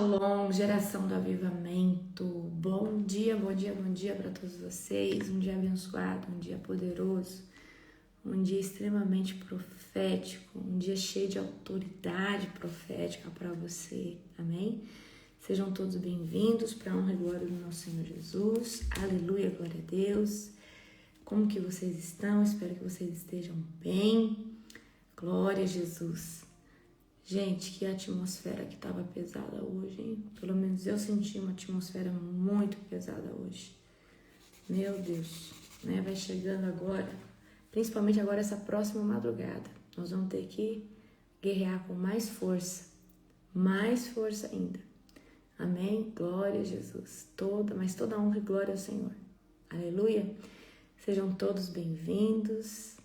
Shalom, geração do avivamento. Bom dia, bom dia, bom dia para todos vocês. Um dia abençoado, um dia poderoso, um dia extremamente profético, um dia cheio de autoridade profética para você. Amém? Sejam todos bem-vindos para a honra e glória do nosso Senhor Jesus. Aleluia, glória a Deus. Como que vocês estão? Espero que vocês estejam bem. Glória a Jesus. Gente, que atmosfera que estava pesada hoje, hein? Pelo menos eu senti uma atmosfera muito pesada hoje. Meu Deus, né? Vai chegando agora, principalmente agora essa próxima madrugada. Nós vamos ter que guerrear com mais força ainda. Amém? Glória a Jesus. Mas toda honra e glória ao Senhor. Aleluia. Sejam todos bem-vindos.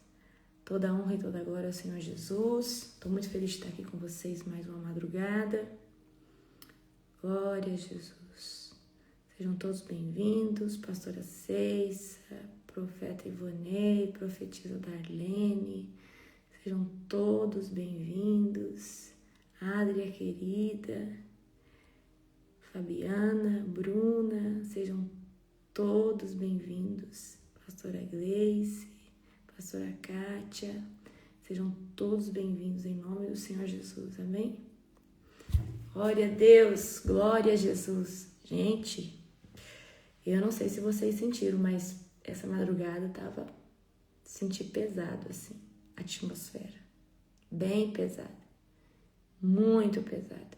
Toda honra e toda glória ao Senhor Jesus. Estou muito feliz de estar aqui com vocês mais uma madrugada. Glória a Jesus. Sejam todos bem-vindos. Pastora Ceissa, profeta Ivonei, profetisa Darlene. Sejam todos bem-vindos. Adria querida, Fabiana, Bruna, sejam todos bem-vindos. Pastora Gleice, Pastora Kátia, sejam todos bem-vindos em nome do Senhor Jesus, amém? Glória a Deus, glória a Jesus. Gente, eu não sei se vocês sentiram, mas essa madrugada senti pesado assim, a atmosfera, bem pesada, muito pesada.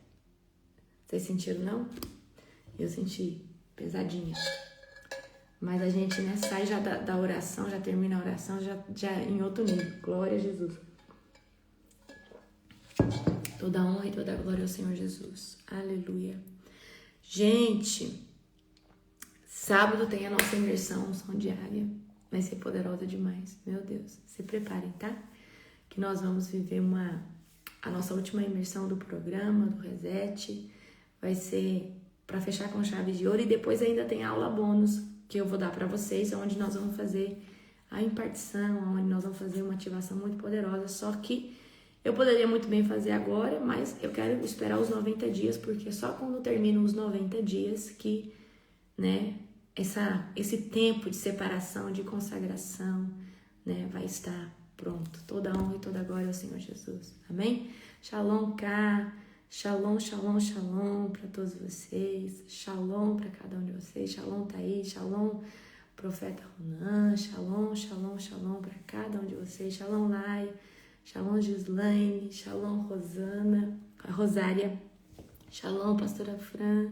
Vocês sentiram, não? Eu senti pesadinha. Mas a gente, né, sai já da oração, já termina a oração, já em outro nível. Glória a Jesus. Toda honra e toda glória ao Senhor Jesus. Aleluia. Gente, sábado tem a nossa imersão, unção diária. Vai ser poderosa demais. Meu Deus, se preparem, tá? Que nós vamos viver a nossa última imersão do programa, do Reset. Vai ser para fechar com chave de ouro e depois ainda tem aula bônus que eu vou dar para vocês, onde nós vamos fazer a impartição, onde nós vamos fazer uma ativação muito poderosa, só que eu poderia muito bem fazer agora, mas eu quero esperar os 90 dias, porque só quando terminam os 90 dias que, né, esse tempo de separação, de consagração, né, vai estar pronto. Toda honra e toda glória ao Senhor Jesus. Amém? Shalom, Cá. Shalom, shalom, shalom para todos vocês. Shalom para cada um de vocês. Shalom, Thaís. Shalom, profeta Ronan. Shalom, shalom, shalom para cada um de vocês. Shalom, Lai. Shalom, Gislaine. Shalom, Rosária. Shalom, pastora Fran.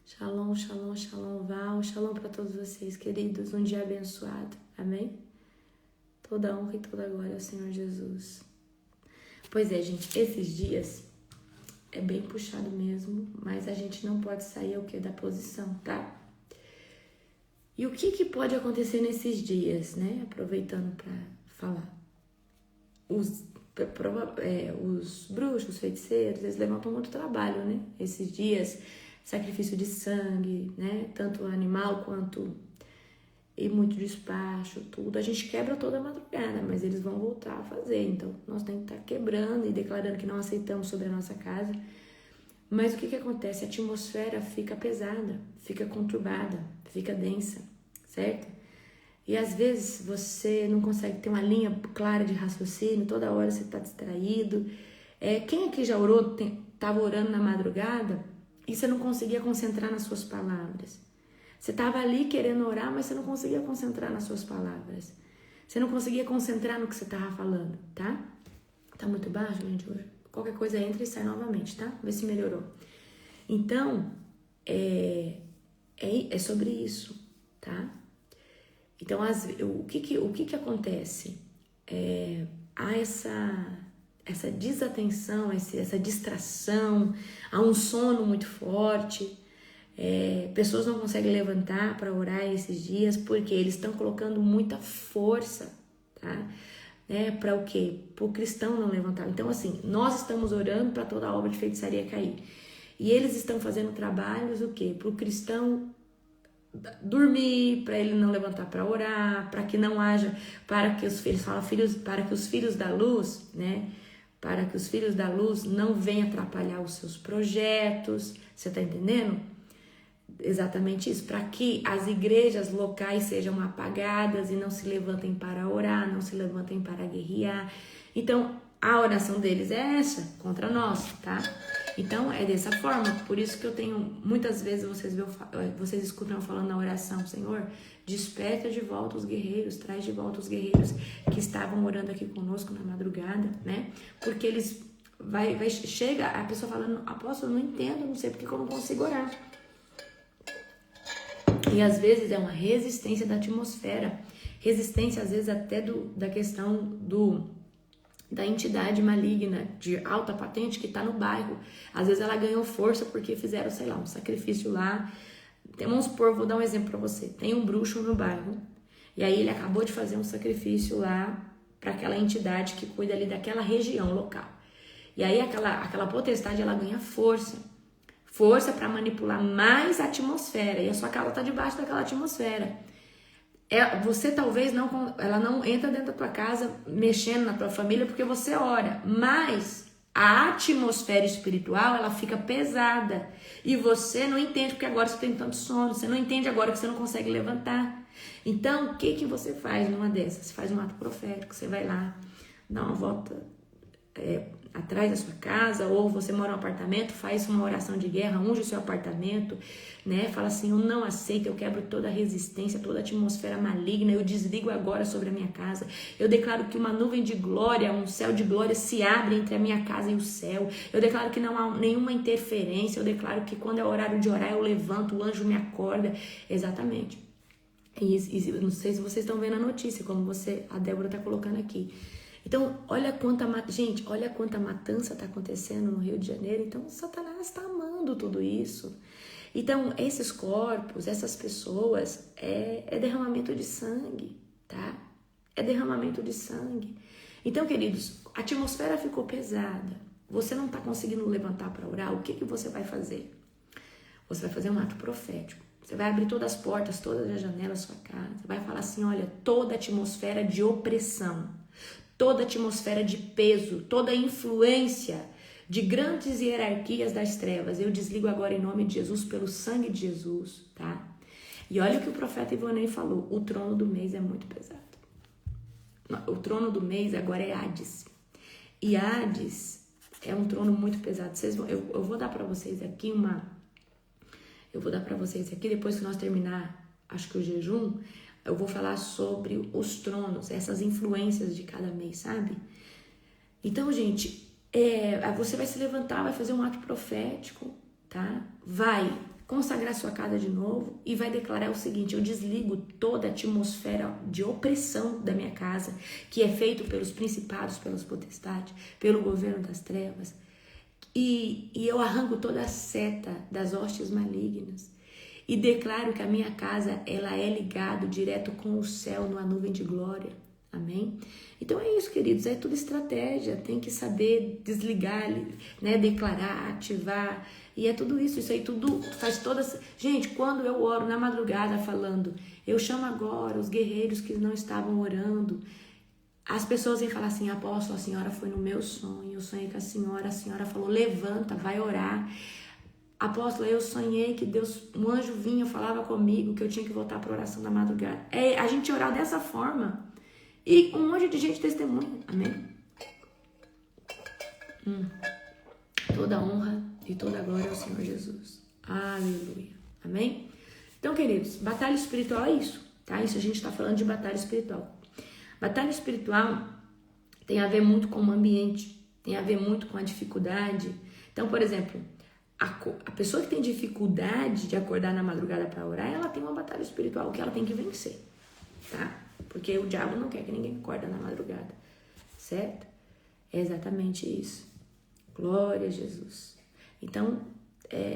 Shalom, shalom, shalom, Val. Shalom para todos vocês, queridos. Um dia abençoado. Amém? Toda honra e toda glória ao Senhor Jesus. Pois é, gente, esses dias é bem puxado mesmo, mas a gente não pode sair da posição, tá? E o que pode acontecer nesses dias, né? Aproveitando para falar. Os bruxos, os feiticeiros, eles levantam muito trabalho, né? Esses dias, sacrifício de sangue, né? Tanto animal quanto e muito despacho, tudo. A gente quebra toda a madrugada, mas eles vão voltar a fazer. Então, nós temos que estar quebrando e declarando que não aceitamos sobre a nossa casa. Mas o que acontece? A atmosfera fica pesada, fica conturbada, fica densa, certo? E às vezes você não consegue ter uma linha clara de raciocínio, toda hora você está distraído. Quem aqui já orou, estava orando na madrugada e você não conseguia concentrar nas suas palavras? Você estava ali querendo orar, mas você não conseguia concentrar nas suas palavras. Você não conseguia concentrar no que você estava falando, tá? Tá muito baixo, gente, hoje? Qualquer coisa entra e sai novamente, tá? Vê se melhorou. Então, é sobre isso, tá? Então, o que acontece? Há essa desatenção, essa distração, há um sono muito forte. Pessoas não conseguem levantar para orar esses dias porque eles estão colocando muita força, tá? Para o quê? Para o cristão não levantar. Então, assim, nós estamos orando para toda a obra de feitiçaria cair. E eles estão fazendo trabalhos, o quê? Para o cristão dormir, para ele não levantar para orar, para que não haja, para que os filhos da luz, né? para que os filhos da luz não venham atrapalhar os seus projetos. Você está entendendo? Exatamente isso, para que as igrejas locais sejam apagadas e não se levantem para orar, não se levantem para guerrear. Então, a oração deles é essa, contra nós, tá? Então, é dessa forma, por isso que eu tenho, muitas vezes vocês escutam eu falando na oração, Senhor, desperta de volta os guerreiros, traz de volta os guerreiros que estavam orando aqui conosco na madrugada, né? Porque eles, chega a pessoa falando, apóstolo, eu não entendo, não sei porque eu não consigo orar. E às vezes é uma resistência da atmosfera, resistência às vezes até da questão da entidade maligna de alta patente que está no bairro. Às vezes ela ganhou força porque fizeram, sei lá, um sacrifício lá. Vamos supor, vou dar um exemplo para você. Tem um bruxo no bairro e aí ele acabou de fazer um sacrifício lá para aquela entidade que cuida ali daquela região local. E aí aquela potestade ela ganha força para manipular mais a atmosfera, e a sua casa está debaixo daquela atmosfera. Você talvez ela não entra dentro da tua casa mexendo na tua família porque você ora, mas a atmosfera espiritual ela fica pesada e você não entende porque agora você tem tanto sono, você não entende agora que você não consegue levantar. Então, o que você faz numa dessas? Você faz um ato profético, você vai lá, dá uma volta atrás da sua casa, ou você mora em um apartamento, faz uma oração de guerra, unge o seu apartamento, né? Fala assim, eu não aceito, eu quebro toda a resistência, toda a atmosfera maligna, eu desligo agora sobre a minha casa, eu declaro que uma nuvem de glória, um céu de glória se abre entre a minha casa e o céu, eu declaro que não há nenhuma interferência, eu declaro que quando é horário de orar eu levanto, o anjo me acorda, exatamente. E não sei se vocês estão vendo a notícia, como a Débora está colocando aqui. Então, olha quanta matança está acontecendo no Rio de Janeiro. Então, Satanás está amando tudo isso. Então, esses corpos, essas pessoas, é derramamento de sangue, tá? É derramamento de sangue. Então, queridos, a atmosfera ficou pesada. Você não está conseguindo levantar para orar. O que você vai fazer? Você vai fazer um ato profético. Você vai abrir todas as portas, todas as janelas da sua casa. Vai falar assim, olha, toda atmosfera de opressão, toda atmosfera de peso, toda influência de grandes hierarquias das trevas, eu desligo agora em nome de Jesus, pelo sangue de Jesus, tá? E olha o que o profeta Ivonei falou, o trono do mês é muito pesado. O trono do mês agora é Hades. E Hades é um trono muito pesado. Eu vou dar para vocês aqui depois que nós terminar, acho que o jejum, eu vou falar sobre os tronos, essas influências de cada mês, sabe? Então, gente, você vai se levantar, vai fazer um ato profético, tá? Vai consagrar sua casa de novo e vai declarar o seguinte, eu desligo toda a atmosfera de opressão da minha casa, que é feito pelos principados, pelas potestades, pelo governo das trevas, e eu arranco toda a seta das hostes malignas. E declaro que a minha casa, ela é ligada direto com o céu numa nuvem de glória. Amém? Então é isso, queridos. É tudo estratégia. Tem que saber desligar, né? Declarar, ativar. E é tudo isso. Isso aí tudo faz todas... Gente, quando eu oro na madrugada falando, eu chamo agora os guerreiros que não estavam orando. As pessoas vêm falar assim, apóstolo, a senhora foi no meu sonho. Eu sonhei com a senhora falou, levanta, vai orar. Apóstolo, eu sonhei que um anjo vinha, falava comigo, que eu tinha que voltar para a oração da madrugada. A gente orar dessa forma. E um monte de gente testemunha. Amém? Toda honra e toda glória ao Senhor Jesus. Aleluia. Amém? Então, queridos, batalha espiritual é isso, tá? Isso a gente está falando de batalha espiritual. Batalha espiritual tem a ver muito com o ambiente, tem a ver muito com a dificuldade. Então, por exemplo... A pessoa que tem dificuldade de acordar na madrugada para orar, ela tem uma batalha espiritual que ela tem que vencer, tá? Porque o diabo não quer que ninguém acorde na madrugada, certo? É exatamente isso. Glória a Jesus. Então,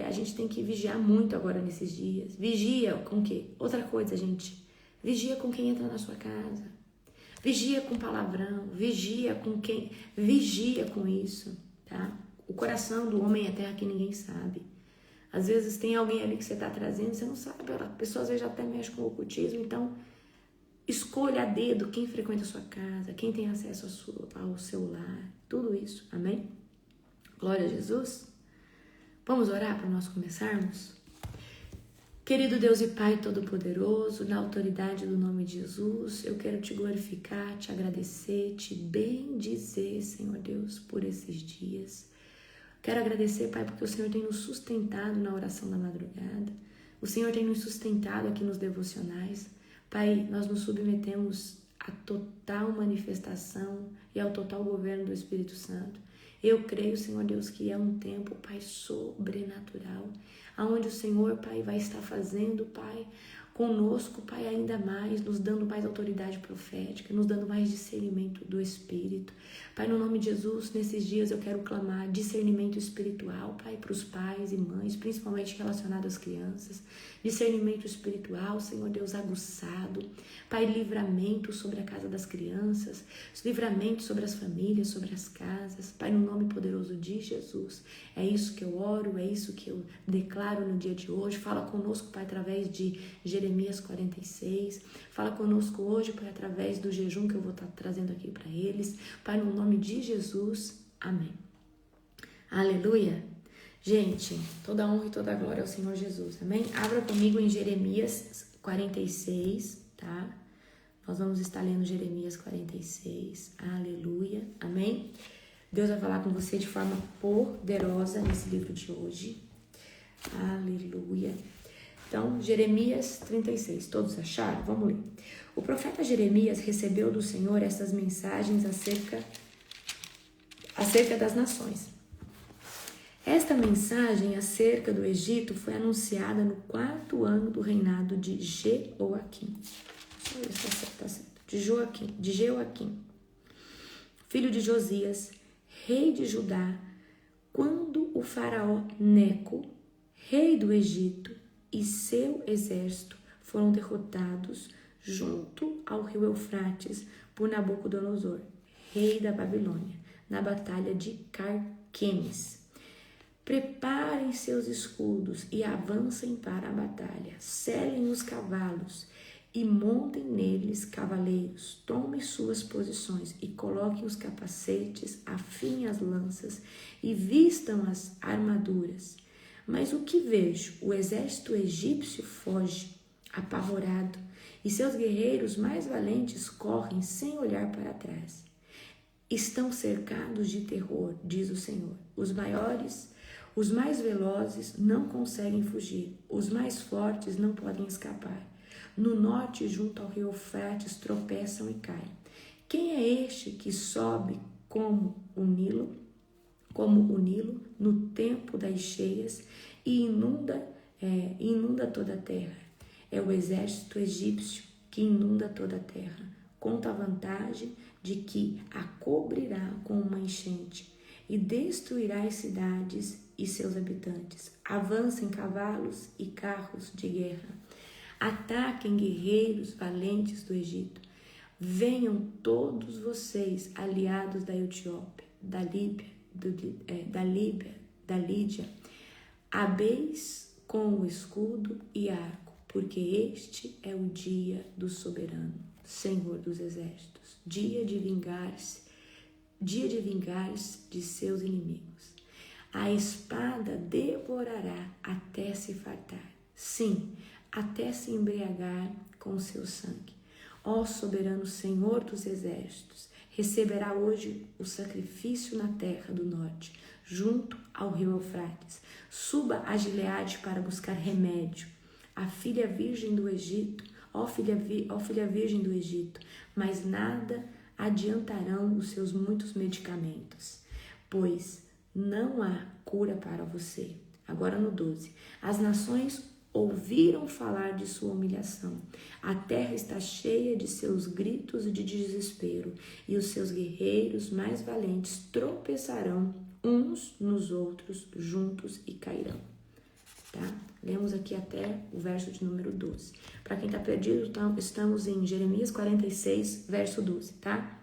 a gente tem que vigiar muito agora nesses dias. Vigia com o quê? Outra coisa, gente. Vigia com quem entra na sua casa. Vigia com palavrão. Vigia com isso, tá? O coração do homem é terra que ninguém sabe. Às vezes tem alguém ali que você está trazendo, você não sabe. A pessoa às vezes até mexe com o ocultismo. Então, Escolha a dedo quem frequenta a sua casa, quem tem acesso ao seu lar, tudo isso, amém? Glória a Jesus. Vamos orar para nós começarmos? Querido Deus e Pai Todo-Poderoso, na autoridade do nome de Jesus, eu quero te glorificar, te agradecer, te bendizer, Senhor Deus, por esses dias. Quero agradecer, Pai, porque o Senhor tem nos sustentado na oração da madrugada. O Senhor tem nos sustentado aqui nos devocionais. Pai, nós nos submetemos à total manifestação e ao total governo do Espírito Santo. Eu creio, Senhor Deus, que é um tempo, Pai, sobrenatural, aonde o Senhor, Pai, vai estar fazendo, Pai, conosco, Pai, ainda mais, nos dando mais autoridade profética, nos dando mais discernimento do Espírito. Pai, no nome de Jesus, nesses dias eu quero clamar discernimento espiritual, Pai, para os pais e mães, principalmente relacionado às crianças. Discernimento espiritual, Senhor Deus, aguçado. Pai, livramento sobre a casa das crianças, livramento sobre as famílias, sobre as casas. Pai, no nome poderoso de Jesus. É isso que eu oro, é isso que eu declaro no dia de hoje. Fala conosco, Pai, através de Jeremias 46. Fala conosco hoje, Pai, através do jejum que eu vou estar trazendo aqui para eles. Pai, no nome de Jesus. Amém. Aleluia. Gente, toda honra e toda glória ao Senhor Jesus, amém? Abra comigo em Jeremias 46, tá? Nós vamos estar lendo Jeremias 46, aleluia, amém? Deus vai falar com você de forma poderosa nesse livro de hoje, aleluia. Então, Jeremias 36, todos acharam? Vamos ler. O profeta Jeremias recebeu do Senhor essas mensagens acerca das nações. Esta mensagem acerca do Egito foi anunciada no 4º ano do reinado de Jeoaquim. Tá certo. De Jeoaquim, filho de Josias, rei de Judá, quando o faraó Neco, rei do Egito, e seu exército foram derrotados junto ao rio Eufrates por Nabucodonosor, rei da Babilônia, na batalha de Carquemes. Preparem seus escudos e avancem para a batalha. Selem os cavalos e montem neles cavaleiros. Tomem suas posições e coloquem os capacetes, afinem as lanças e vistam as armaduras. Mas o que vejo? O exército egípcio foge, apavorado, e seus guerreiros mais valentes correm sem olhar para trás. Estão cercados de terror, diz o Senhor. Os mais velozes não conseguem fugir, os mais fortes não podem escapar. No norte, junto ao rio Eufrates, tropeçam e caem. Quem é este que sobe como o Nilo, no tempo das cheias e inunda toda a terra? É o exército egípcio que inunda toda a terra. Conta a vantagem de que a cobrirá com uma enchente e destruirá as cidades e seus habitantes. Avancem cavalos e carros de guerra. Ataquem guerreiros valentes do Egito. Venham todos vocês, aliados da Etiópia, da Lídia. Habeis com o escudo e arco, porque este é o dia do soberano, Senhor dos exércitos, dia de vingar-se de seus inimigos. A espada devorará até se fartar, sim, até se embriagar com seu sangue. Ó soberano Senhor dos exércitos, receberá hoje o sacrifício na terra do norte, junto ao rio Eufrates. Suba a Gileade para buscar remédio. A filha virgem do Egito, ó filha virgem do Egito, mas nada adiantarão os seus muitos medicamentos, pois não há cura para você. Agora no 12. As nações ouviram falar de sua humilhação. A terra está cheia de seus gritos de desespero, e os seus guerreiros mais valentes tropeçarão uns nos outros juntos e cairão. Tá? Lemos aqui até o verso de número 12. Para quem está perdido, então, estamos em Jeremias 46, verso 12, tá?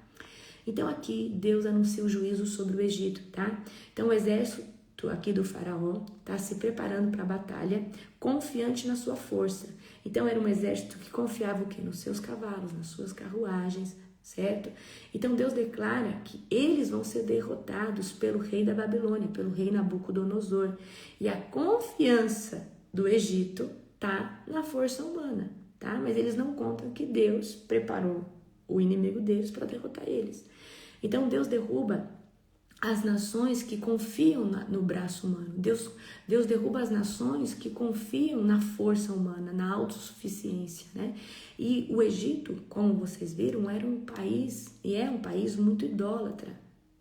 Então aqui Deus anuncia o juízo sobre o Egito, tá? Então o exército aqui do faraó está se preparando para a batalha, confiante na sua força. Então era um exército que confiava o quê? Nos seus cavalos, nas suas carruagens, certo? Então Deus declara que eles vão ser derrotados pelo rei da Babilônia, pelo rei Nabucodonosor. E a confiança do Egito está na força humana, tá? Mas eles não contam que Deus preparou o inimigo deles para derrotar eles. Então Deus derruba as nações que confiam no braço humano. Deus derruba as nações que confiam na força humana, na autossuficiência, né? E o Egito, como vocês viram, era um país, e é um país muito idólatra,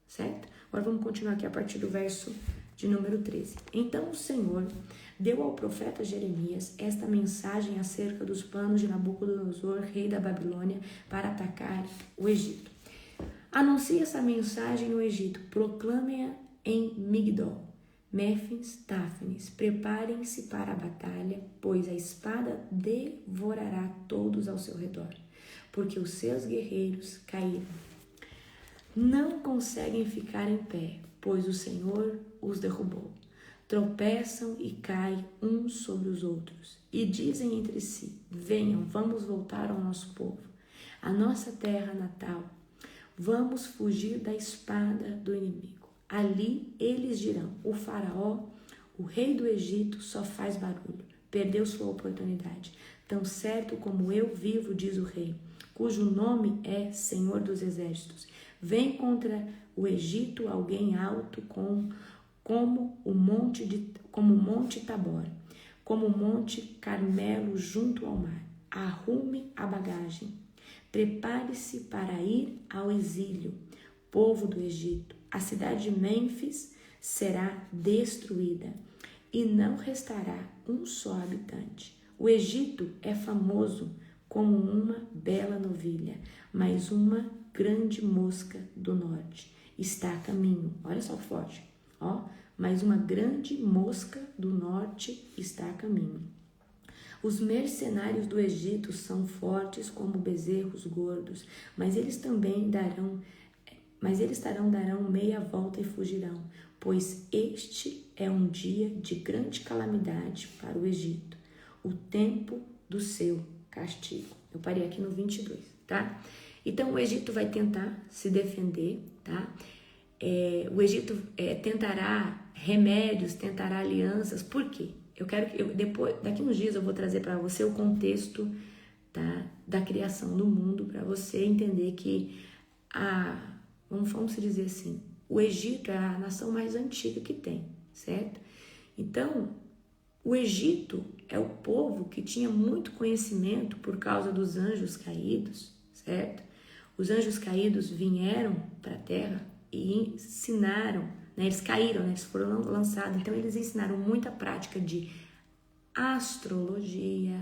certo? Agora vamos continuar aqui a partir do verso de número 13. Então o Senhor deu ao profeta Jeremias esta mensagem acerca dos planos de Nabucodonosor, rei da Babilônia, para atacar o Egito. Anuncie essa mensagem no Egito, proclame-a em Migdol, Méfis, Táfnis, preparem-se para a batalha, pois a espada devorará todos ao seu redor, porque os seus guerreiros caíram. Não conseguem ficar em pé, pois o Senhor os derrubou. Tropeçam e caem uns sobre os outros, e dizem entre si, venham, vamos voltar ao nosso povo, à nossa terra natal. Vamos fugir da espada do inimigo. Ali eles dirão, o faraó, o rei do Egito, só faz barulho. Perdeu sua oportunidade. Tão certo como eu vivo, diz o rei, cujo nome é Senhor dos Exércitos. Vem contra o Egito alguém alto como o monte Tabor, como o monte Carmelo junto ao mar. Arrume a bagagem. Prepare-se para ir ao exílio, povo do Egito. A cidade de Mênfis será destruída e não restará um só habitante. O Egito é famoso como uma bela novilha, mas uma grande mosca do norte está a caminho. Olha só forte, ó. Mas uma grande mosca do norte está a caminho. Os mercenários do Egito são fortes como bezerros gordos, mas eles darão meia volta e fugirão, pois este é um dia de grande calamidade para o Egito, o tempo do seu castigo. Eu parei aqui no 22, tá? Então o Egito vai tentar se defender, tá? O Egito tentará remédios, tentará alianças. Por quê? Daqui uns dias eu vou trazer para você o contexto, tá, da criação do mundo, para você entender que vamos dizer assim, o Egito é a nação mais antiga que tem, certo? Então, o Egito é o povo que tinha muito conhecimento por causa dos anjos caídos, certo? Os anjos caídos vieram para a terra e ensinaram, né? Eles caíram, né? Eles foram lançados, então eles ensinaram muita prática de astrologia,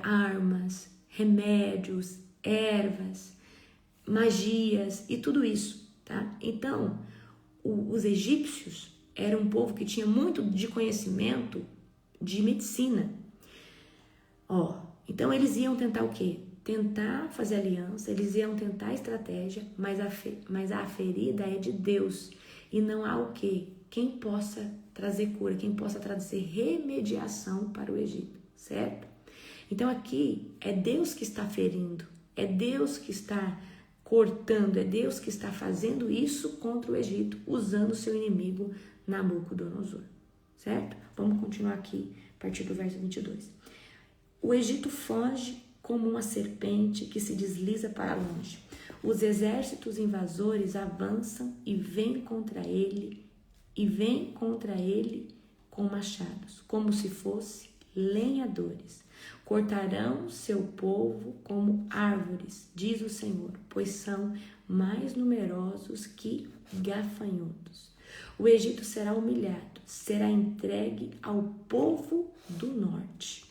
armas, remédios, ervas, magias e tudo isso, tá? Então, os egípcios eram um povo que tinha muito de conhecimento de medicina. Então eles iam tentar o quê? Tentar fazer aliança, eles iam tentar estratégia, mas a ferida é de Deus e não há o quê? Quem possa trazer cura, quem possa trazer remediação para o Egito, certo? Então aqui é Deus que está ferindo, é Deus que está cortando, é Deus que está fazendo isso contra o Egito, usando o seu inimigo Nabucodonosor, certo? Vamos continuar aqui, a partir do verso 22. O Egito foge como uma serpente que se desliza para longe. Os exércitos invasores avançam e vêm contra ele com machados, como se fossem lenhadores. Cortarão seu povo como árvores, diz o Senhor, pois são mais numerosos que gafanhotos. O Egito será humilhado, será entregue ao povo do norte.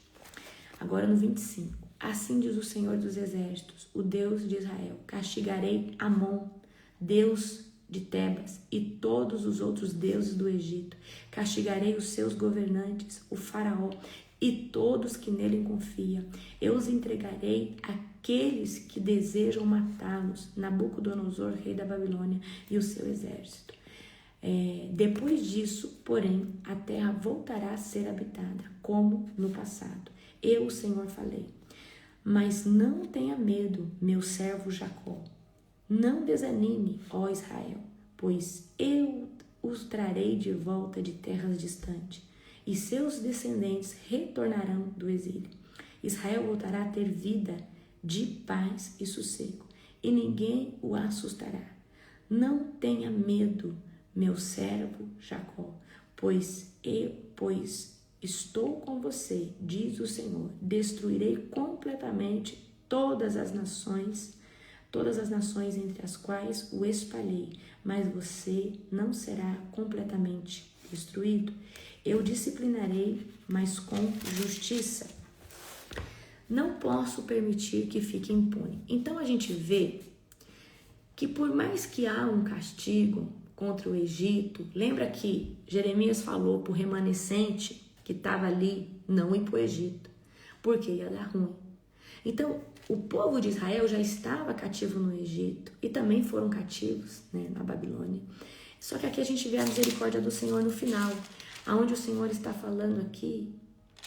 Agora no 25. Assim diz o Senhor dos Exércitos, o Deus de Israel: castigarei Amon, Deus de Tebas, e todos os outros deuses do Egito. Castigarei os seus governantes, o faraó, e todos que nele confiam. Eu os entregarei àqueles que desejam matá-los, Nabucodonosor, rei da Babilônia, e o seu exército. Depois disso, porém, a terra voltará a ser habitada, como no passado. Eu, o Senhor, falei. Mas não tenha medo, meu servo Jacó. Não desanime, ó Israel, pois eu os trarei de volta de terras distantes, e seus descendentes retornarão do exílio. Israel voltará a ter vida de paz e sossego, e ninguém o assustará. Não tenha medo, meu servo Jacó, pois estou com você, diz o Senhor. Destruirei completamente todas as nações entre as quais o espalhei, mas você não será completamente destruído. Eu disciplinarei, mas com justiça. Não posso permitir que fique impune. Então a gente vê que por mais que há um castigo contra o Egito, lembra que Jeremias falou para o remanescente que estava ali não ir para o Egito, porque ia dar ruim. Então, o povo de Israel já estava cativo no Egito e também foram cativos, na Babilônia. Só que aqui a gente vê a misericórdia do Senhor no final, aonde o Senhor está falando aqui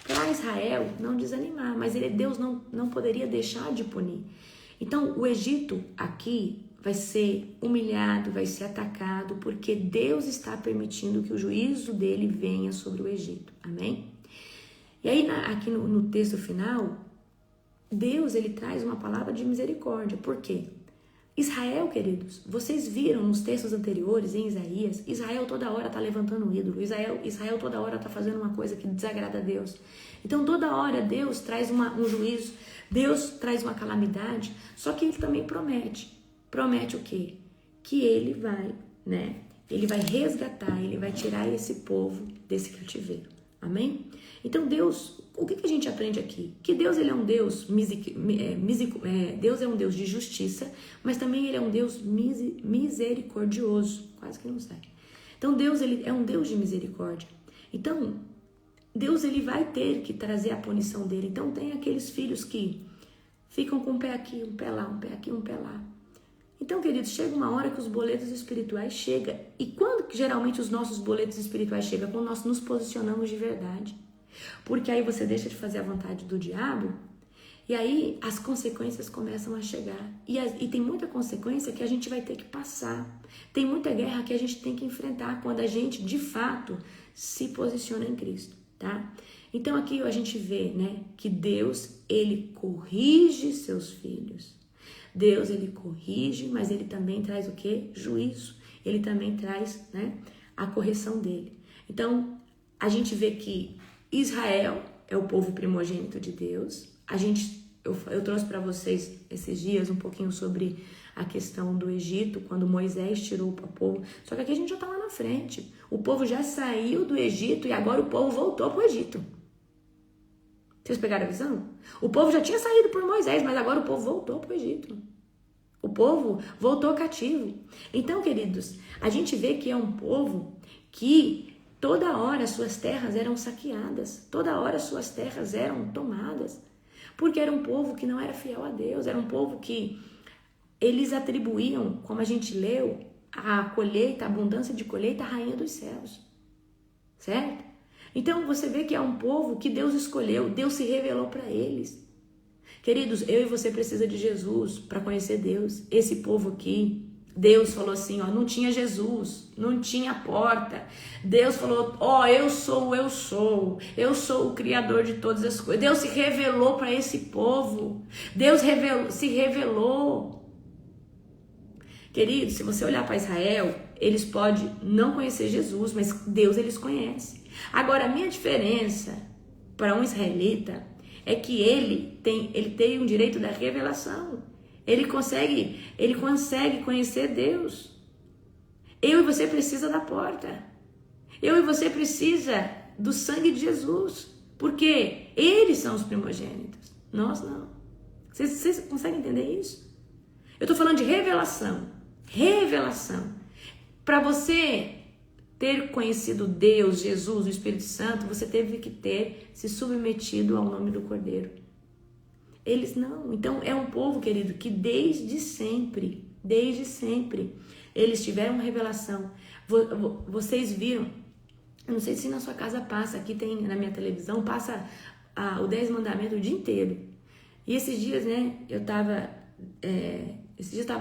para Israel não desanimar, mas Deus não poderia deixar de punir. Então, o Egito aqui vai ser humilhado, vai ser atacado, porque Deus está permitindo que o juízo dele venha sobre o Egito. Amém? E aí, aqui no texto final, Deus, ele traz uma palavra de misericórdia. Por quê? Israel, queridos, vocês viram nos textos anteriores, em Isaías, Israel toda hora está levantando um ídolo, Israel toda hora está fazendo uma coisa que desagrada a Deus. Então, toda hora Deus traz um juízo, Deus traz uma calamidade, só que ele também promete. Promete o quê? Que ele vai, ele vai resgatar, ele vai tirar esse povo desse cativeiro. Amém? Então, Deus, o que a gente aprende aqui? Que Deus, ele é um Deus, Deus é um Deus de justiça, mas também ele é um Deus misericordioso. Quase que não sai. Então, Deus, ele é um Deus de misericórdia. Então, Deus, ele vai ter que trazer a punição dele. Então, tem aqueles filhos que ficam com um pé aqui, um pé lá, um pé aqui, um pé lá. Então, queridos, chega uma hora que os boletos espirituais chegam. E quando que geralmente os nossos boletos espirituais chegam? Quando nós nos posicionamos de verdade. Porque aí você deixa de fazer a vontade do diabo e aí as consequências começam a chegar. E tem muita consequência que a gente vai ter que passar. Tem muita guerra que a gente tem que enfrentar quando a gente, de fato, se posiciona em Cristo, tá? Então aqui a gente vê, que Deus, ele corrige seus filhos. Deus, ele corrige, mas ele também traz o quê? Juízo. Ele também traz, a correção dele. Então, a gente vê que Israel é o povo primogênito de Deus. Eu trouxe para vocês esses dias um pouquinho sobre a questão do Egito, quando Moisés tirou o povo. Só que aqui a gente já está lá na frente. O povo já saiu do Egito e agora o povo voltou para o Egito. Vocês pegaram a visão? O povo já tinha saído por Moisés, mas agora o povo voltou para o Egito. O povo voltou cativo. Então, queridos, a gente vê que é um povo que toda hora suas terras eram saqueadas, toda hora suas terras eram tomadas, porque era um povo que não era fiel a Deus, era um povo que eles atribuíam, como a gente leu, a colheita, a abundância de colheita, à rainha dos céus, certo? Então você vê que é um povo que Deus escolheu, Deus se revelou para eles. Queridos, eu e você precisa de Jesus para conhecer Deus. Esse povo aqui, Deus falou assim, não tinha Jesus, não tinha porta. Deus falou, eu sou o Criador de todas as coisas. Deus se revelou para esse povo. Deus se revelou. Queridos, se você olhar para Israel, eles podem não conhecer Jesus, mas Deus eles conhecem. Agora, a minha diferença para um israelita é que ele tem o direito da revelação. Ele consegue conhecer Deus. Eu e você precisa da porta. Eu e você precisa do sangue de Jesus. Porque eles são os primogênitos. Nós não. Vocês conseguem entender isso? Eu estou falando de revelação. Revelação. Para você ter conhecido Deus, Jesus, o Espírito Santo, você teve que ter se submetido ao nome do Cordeiro. Eles não. Então é um povo, querido, que desde sempre, eles tiveram revelação. Vocês viram, eu não sei se na sua casa passa, aqui tem na minha televisão, passa o 10 mandamentos o dia inteiro. E esses dias, né, eu tava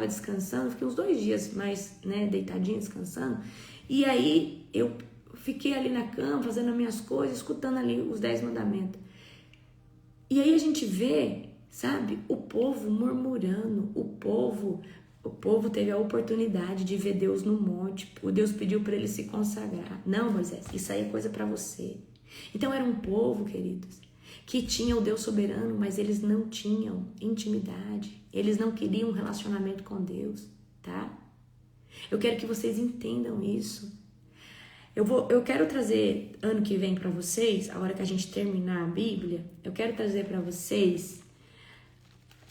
descansando, fiquei uns 2 dias mais, né, deitadinha, descansando. E aí eu fiquei ali na cama, fazendo as minhas coisas, escutando ali os 10 mandamentos. E aí a gente vê, sabe, o povo murmurando, o povo teve a oportunidade de ver Deus no monte. O Deus pediu para ele se consagrar. Não, Moisés, isso aí é coisa para você. Então era um povo, queridos, que tinha o Deus soberano, mas eles não tinham intimidade. Eles não queriam um relacionamento com Deus, tá? Eu quero que vocês entendam isso. Eu quero trazer ano que vem para vocês, a hora que a gente terminar a Bíblia, eu quero trazer para vocês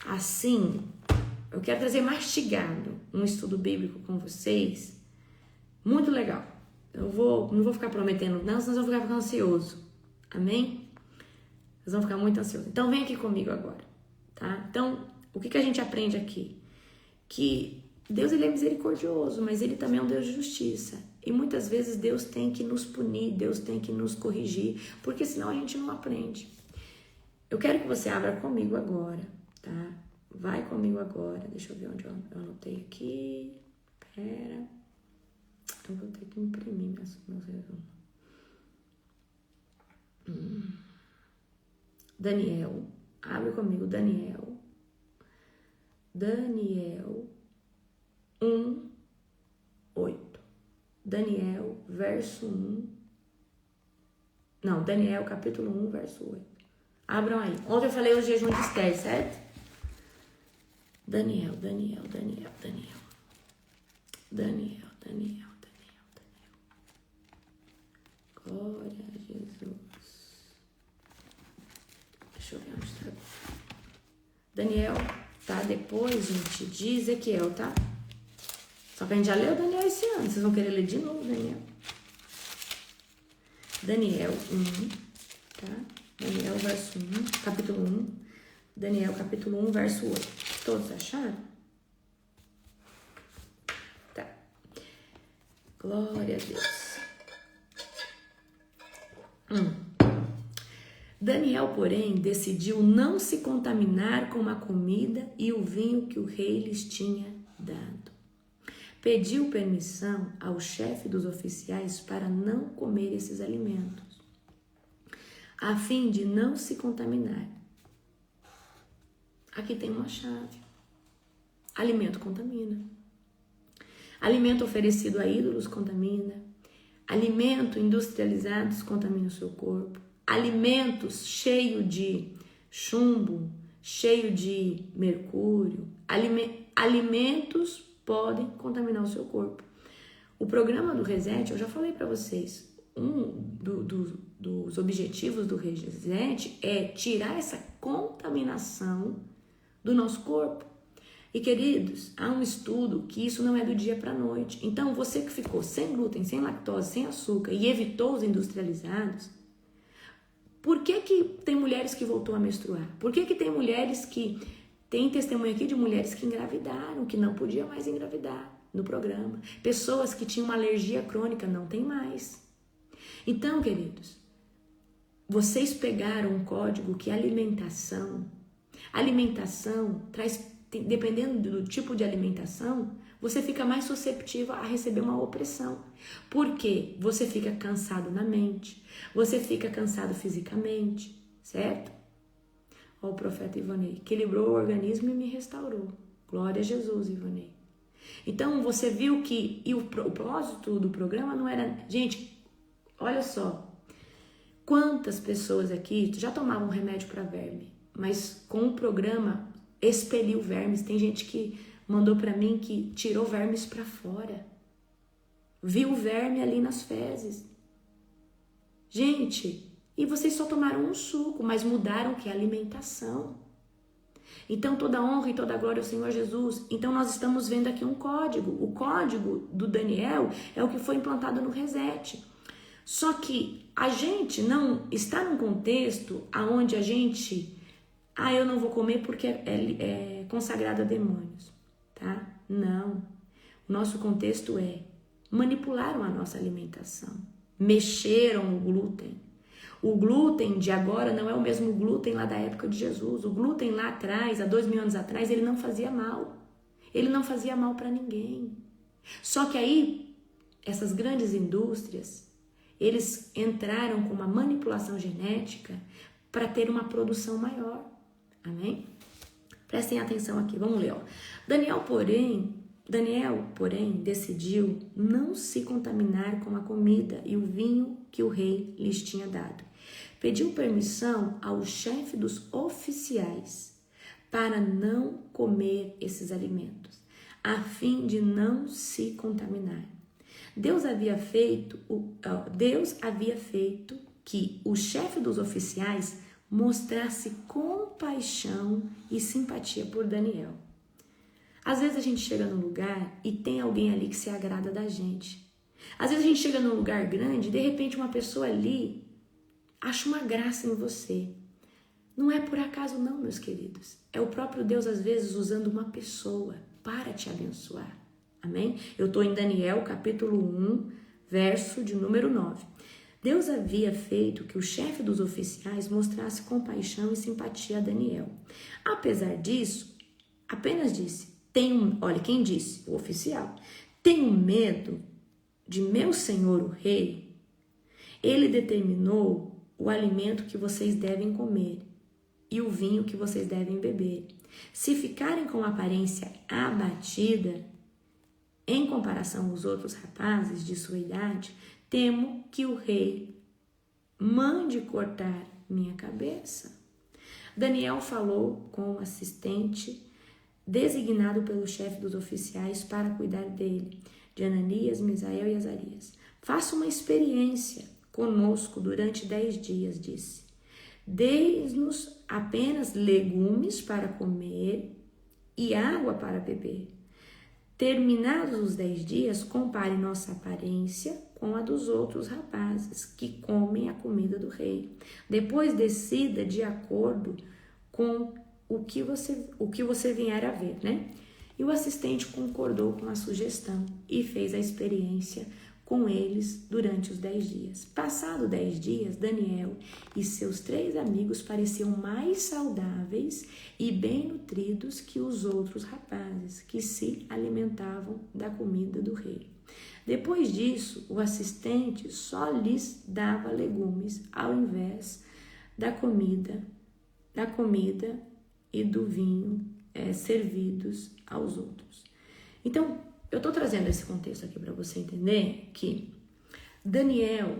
assim, eu quero trazer mastigado um estudo bíblico com vocês, muito legal. Não vou ficar prometendo não, senão vocês vão ficar ansiosos, amém? Vocês vão ficar muito ansiosos. Então vem aqui comigo agora, tá? Então, o que a gente aprende aqui? Que Deus, ele é misericordioso, mas ele também é um Deus de justiça. E muitas vezes Deus tem que nos punir, Deus tem que nos corrigir, porque senão a gente não aprende. Eu quero que você abra comigo agora, tá? Vai comigo agora. Deixa eu ver onde eu anotei aqui. Pera. Eu vou ter que imprimir meus resumos. Daniel. Abre comigo, Daniel. Daniel 1:8. Daniel, verso 1. Não, Daniel, capítulo 1, verso 8. Abram aí. Ontem eu falei o jejum de Esther, certo? Daniel. Glória a Jesus. Deixa eu ver onde está. Daniel, tá? Depois, gente, de Ezequiel, tá? Só que a gente já leu Daniel esse ano. Vocês vão querer ler de novo, Daniel. Daniel 1, tá? Daniel, verso 1, capítulo 1. Daniel, capítulo 1, verso 8. Todos acharam? Tá. Glória a Deus. Daniel, porém, decidiu não se contaminar com a comida e o vinho que o rei lhes tinha dado. Pediu permissão ao chefe dos oficiais para não comer esses alimentos, a fim de não se contaminar. Aqui tem uma chave. Alimento contamina. Alimento oferecido a ídolos contamina. Alimento industrializados contamina o seu corpo. Alimentos cheio de chumbo, cheio de mercúrio. Alimentos podem contaminar o seu corpo. O programa do Reset, eu já falei para vocês, dos objetivos do Reset é tirar essa contaminação do nosso corpo. E queridos, há um estudo que isso não é do dia para a noite. Então, você que ficou sem glúten, sem lactose, sem açúcar e evitou os industrializados, por que tem mulheres que voltou a menstruar? Por que tem mulheres que... Tem testemunho aqui de mulheres que engravidaram, que não podiam mais engravidar no programa. Pessoas que tinham uma alergia crônica, não tem mais. Então, queridos, vocês pegaram um código que alimentação traz, dependendo do tipo de alimentação, você fica mais susceptível a receber uma opressão. Porque você fica cansado na mente, você fica cansado fisicamente, certo? Ó, o profeta Ivonei, equilibrou o organismo e me restaurou. Glória a Jesus, Ivonei. Então, você viu que o propósito do programa não era... Gente, olha só. Quantas pessoas aqui já tomavam remédio para verme, mas com o programa expeliu vermes. Tem gente que mandou para mim que tirou vermes para fora. Viu o verme ali nas fezes. Gente... E vocês só tomaram um suco, mas mudaram que? A alimentação. Então, toda honra e toda glória ao Senhor Jesus. Então, nós estamos vendo aqui um código. O código do Daniel é o que foi implantado no Reset. Só que a gente não está num contexto onde a gente... eu não vou comer porque é consagrado a demônios, tá? Não. O nosso contexto é manipularam a nossa alimentação, mexeram no glúten. O glúten de agora não é o mesmo glúten lá da época de Jesus. O glúten lá atrás, há 2000 anos atrás, ele não fazia mal. Ele não fazia mal para ninguém. Só que aí, essas grandes indústrias, eles entraram com uma manipulação genética para ter uma produção maior. Amém? Prestem atenção aqui, vamos ler. Ó. Daniel, porém, decidiu não se contaminar com a comida e o vinho que o rei lhes tinha dado. Pediu permissão ao chefe dos oficiais para não comer esses alimentos, a fim de não se contaminar. Deus havia feito que o chefe dos oficiais mostrasse compaixão e simpatia por Daniel. Às vezes a gente chega num lugar e tem alguém ali que se agrada da gente. Às vezes a gente chega num lugar grande e de repente uma pessoa ali acha uma graça em você. Não é por acaso não, meus queridos. É o próprio Deus às vezes usando uma pessoa para te abençoar. Amém? Eu estou em Daniel capítulo 1, verso de número 9. Deus havia feito que o chefe dos oficiais mostrasse compaixão e simpatia a Daniel. Apesar disso, apenas disse, olha quem disse, o oficial, tenho medo de meu senhor o rei. Ele determinou o alimento que vocês devem comer e o vinho que vocês devem beber. Se ficarem com aparência abatida, em comparação aos outros rapazes de sua idade, temo que o rei mande cortar minha cabeça. Daniel falou com o assistente designado pelo chefe dos oficiais para cuidar dele, de Ananias, Misael e Azarias. Faça uma experiência conosco durante 10 dias, disse. Dê-nos apenas legumes para comer e água para beber. Terminados os 10 dias, compare nossa aparência com a dos outros rapazes que comem a comida do rei. Depois decida de acordo com o que você vier a ver, né? E o assistente concordou com a sugestão e fez a experiência com eles durante os 10 dias. Passado 10 dias, Daniel e seus 3 amigos pareciam mais saudáveis e bem nutridos que os outros rapazes que se alimentavam da comida do rei. Depois disso, o assistente só lhes dava legumes ao invés da comida e do vinho servidos aos outros. Então, eu estou trazendo esse contexto aqui para você entender que Daniel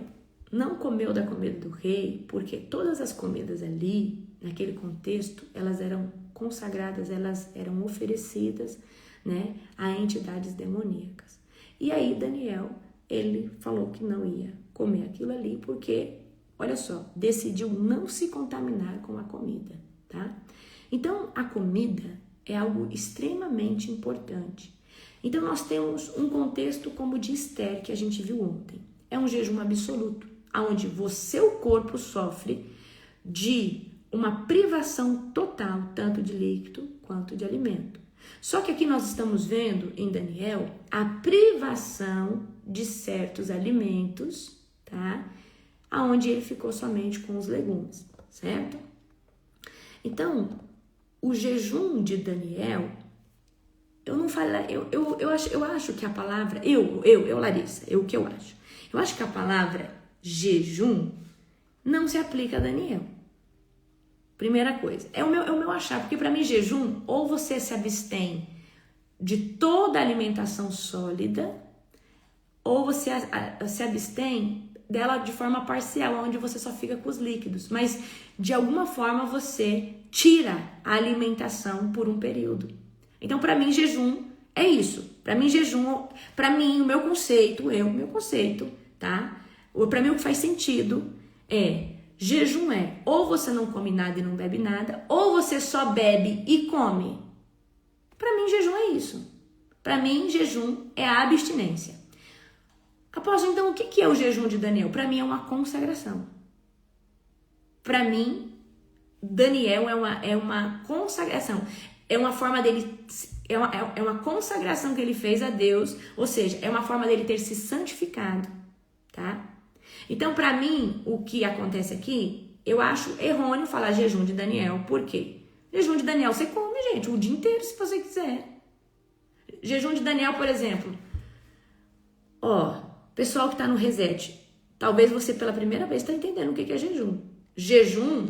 não comeu da comida do rei porque todas as comidas ali, naquele contexto, elas eram consagradas, elas eram oferecidas, né, a entidades demoníacas. E aí Daniel, ele falou que não ia comer aquilo ali porque, olha só, decidiu não se contaminar com a comida, tá? Então, a comida é algo extremamente importante. Então, nós temos um contexto como o de Esther, que a gente viu ontem. É um jejum absoluto, onde o seu corpo sofre de uma privação total, tanto de líquido quanto de alimento. Só que aqui nós estamos vendo, em Daniel, a privação de certos alimentos, tá? Onde ele ficou somente com os legumes, certo? Então, o jejum de Daniel... Eu acho que a palavra, Larissa, o que eu acho? Eu acho que a palavra jejum não se aplica a Daniel. Primeira coisa, é o meu achar, porque para mim jejum, ou você se abstém de toda a alimentação sólida, ou você se abstém dela de forma parcial, onde você só fica com os líquidos, mas de alguma forma você tira a alimentação por um período. Então, para mim, jejum é isso. Para mim, jejum, para mim, o meu conceito, tá? Para mim, o que faz sentido jejum ou você não come nada e não bebe nada, ou você só bebe e come. Para mim, jejum é isso. Para mim, jejum é a abstinência. Apóstolo, então, o que é o jejum de Daniel? Para mim, é uma consagração. Para mim, Daniel é uma consagração. É uma forma dele é uma consagração que ele fez a Deus, ou seja, é uma forma dele ter se santificado, tá? Então, para mim, o que acontece aqui, eu acho errôneo falar jejum de Daniel. Por quê? Jejum de Daniel você come, gente, o dia inteiro, se você quiser. Jejum de Daniel, por exemplo. Ó, pessoal que tá no reset, talvez você pela primeira vez está entendendo o que é jejum. Jejum,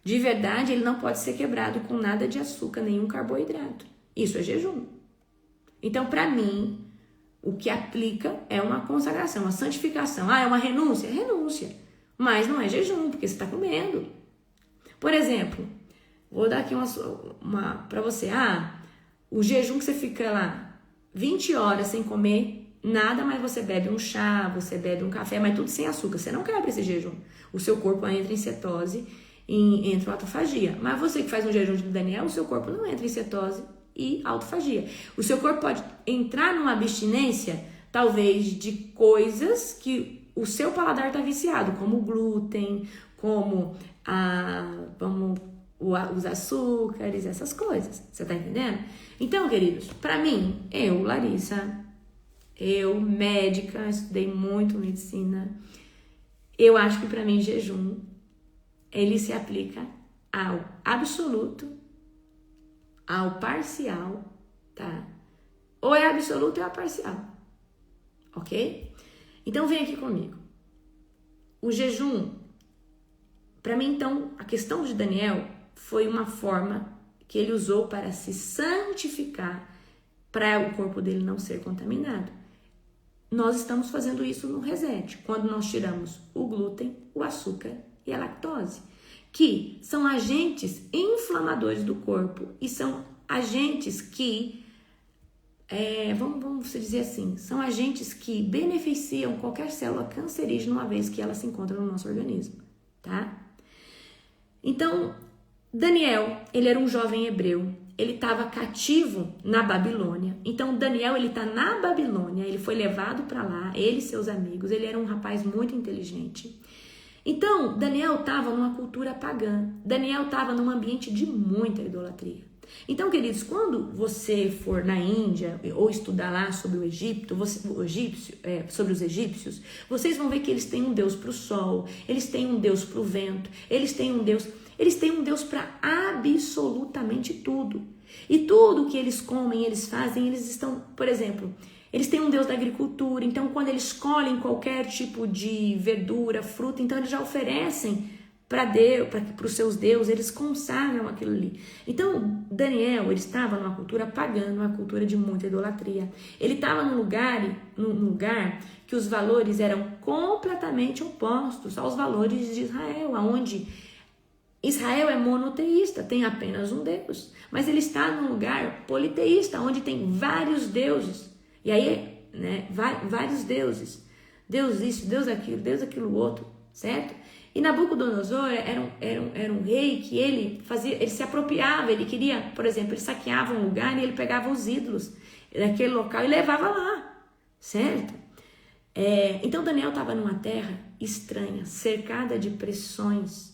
de verdade, ele não pode ser quebrado com nada de açúcar, nenhum carboidrato. Isso é jejum. Então, para mim, o que aplica é uma consagração, uma santificação. Ah, é uma renúncia? É renúncia. Mas não é jejum, porque você está comendo. Por exemplo, vou dar aqui uma para você. Ah, o jejum que você fica lá 20 horas sem comer nada, mas você bebe um chá, você bebe um café, mas tudo sem açúcar. Você não quebra esse jejum. O seu corpo entra em cetose e entra em autofagia. Mas você que faz um jejum de Daniel, o seu corpo não entra em cetose e autofagia. O seu corpo pode entrar numa abstinência, talvez, de coisas que o seu paladar está viciado, como o glúten, como os açúcares, essas coisas. Você tá entendendo? Então, queridos, para mim, Larissa, médica, estudei muito medicina, eu acho que para mim jejum, ele se aplica ao absoluto, ao parcial, tá? Ou é absoluto ou é parcial, ok? Então vem aqui comigo. O jejum, para mim então, a questão de Daniel foi uma forma que ele usou para se santificar, para o corpo dele não ser contaminado. Nós estamos fazendo isso no reset, quando nós tiramos o glúten, o açúcar e a lactose, que são agentes inflamadores do corpo e são agentes que, vamos dizer assim, são agentes que beneficiam qualquer célula cancerígena uma vez que ela se encontra no nosso organismo, tá? Então, Daniel, ele era um jovem hebreu, ele estava cativo na Babilônia. Então, Daniel, ele está na Babilônia, ele foi levado para lá, ele e seus amigos, ele era um rapaz muito inteligente. Então, Daniel estava numa cultura pagã, Daniel estava num ambiente de muita idolatria. Então, queridos, quando você for na Índia ou estudar lá sobre o Egito, sobre os egípcios, vocês vão ver que eles têm um Deus para o sol, eles têm um Deus para o vento, eles têm um Deus para absolutamente tudo. E tudo que eles comem, eles fazem, eles estão, por exemplo, eles têm um Deus da agricultura, então quando eles colhem qualquer tipo de verdura, fruta, então eles já oferecem para Deus, para os seus deuses, eles consagram aquilo ali. Então, Daniel, ele estava numa cultura pagã, numa cultura de muita idolatria. Ele estava num lugar que os valores eram completamente opostos aos valores de Israel, onde Israel é monoteísta, tem apenas um Deus. Mas ele está num lugar politeísta, onde tem vários deuses. E aí, vários deuses. Deus isso, Deus aquilo outro, certo? E Nabucodonosor era um rei que ele se apropriava, ele queria, por exemplo, ele saqueava um lugar e ele pegava os ídolos daquele local e levava lá, certo? Então Daniel estava numa terra estranha, cercada de pressões,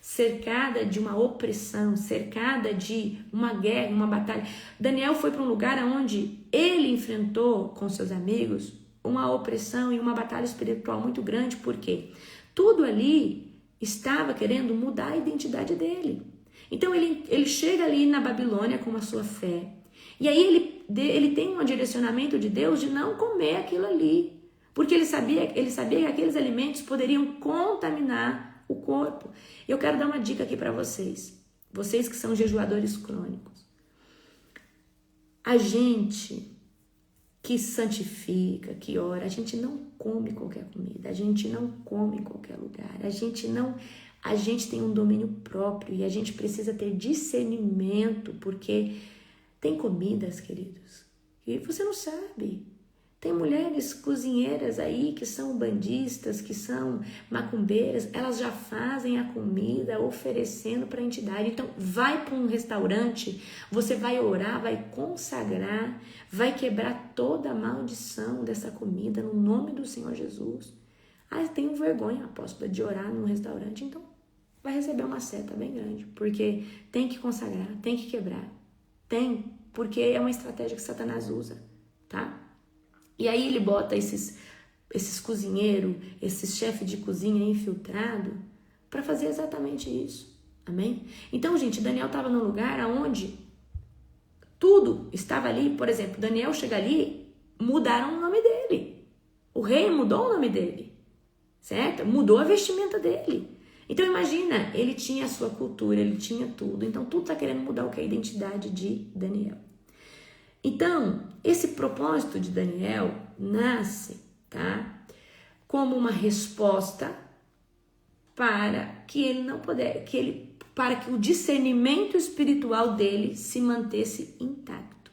cercada de uma opressão, cercada de uma guerra, uma batalha. Daniel foi para um lugar onde ele enfrentou com seus amigos uma opressão e uma batalha espiritual muito grande, porque tudo ali estava querendo mudar a identidade dele. Então ele chega ali na Babilônia com a sua fé. E aí ele tem um direcionamento de Deus de não comer aquilo ali. Porque ele sabia que aqueles alimentos poderiam contaminar o corpo. Eu quero dar uma dica aqui para vocês. Vocês que são jejuadores crônicos. A gente que santifica, que ora, a gente não come qualquer comida, a gente não come em qualquer lugar, a gente tem um domínio próprio e a gente precisa ter discernimento, porque tem comidas, queridos, que você não sabe. Tem mulheres cozinheiras aí que são bandistas, que são macumbeiras, elas já fazem a comida oferecendo para a entidade. Então, vai para um restaurante, você vai orar, vai consagrar, vai quebrar toda a maldição dessa comida no nome do Senhor Jesus. Ah, eu tenho vergonha, apóstola, de orar num restaurante, então vai receber uma seta bem grande, porque tem que consagrar, tem que quebrar, tem porque é uma estratégia que Satanás usa, tá? E aí ele bota esses cozinheiros, esses chefes de cozinha infiltrado para fazer exatamente isso, amém? Então, gente, Daniel estava num lugar onde tudo estava ali. Por exemplo, Daniel chega ali, mudaram o nome dele. O rei mudou o nome dele, certo? Mudou a vestimenta dele. Então imagina, ele tinha a sua cultura, ele tinha tudo. Então tudo está querendo mudar o que é a identidade de Daniel. Então, esse propósito de Daniel nasce, tá? Como uma resposta para que ele não pudesse, para que o discernimento espiritual dele se mantesse intacto.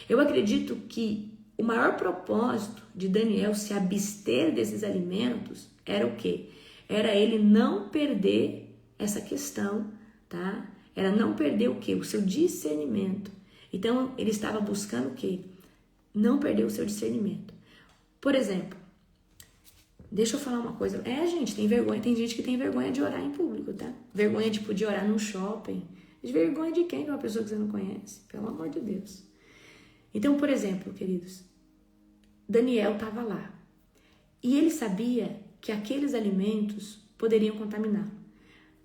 Eu acredito que o maior propósito de Daniel se abster desses alimentos era o quê? Era ele não perder essa questão, tá? Era não perder o quê? O seu discernimento. Então, ele estava buscando o quê? Não perder o seu discernimento. Por exemplo, deixa eu falar uma coisa. Gente, tem gente que tem vergonha de orar em público, tá? Vergonha de orar num shopping. De vergonha de quem? De uma pessoa que você não conhece. Pelo amor de Deus. Então, por exemplo, queridos, Daniel estava lá. E ele sabia que aqueles alimentos poderiam contaminar.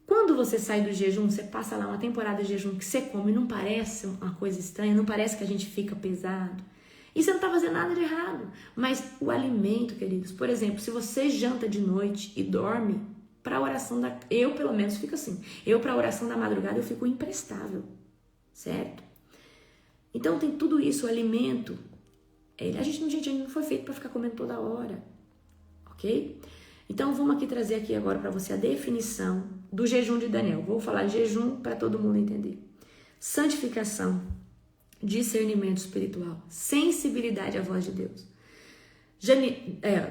Quando você sai do jejum, você passa lá uma temporada de jejum que você come, não parece uma coisa estranha, não parece que a gente fica pesado. E você não está fazendo nada de errado. Mas o alimento, queridos, por exemplo, se você janta de noite e dorme, para a oração eu pelo menos fico assim. Eu para a oração da madrugada eu fico imprestável, certo? Então tem tudo isso, o alimento. A gente não foi feito para ficar comendo toda hora, ok? Então vamos aqui trazer aqui agora para você a definição do jejum de Daniel. Vou falar jejum para todo mundo entender. Santificação, discernimento espiritual, sensibilidade à voz de Deus.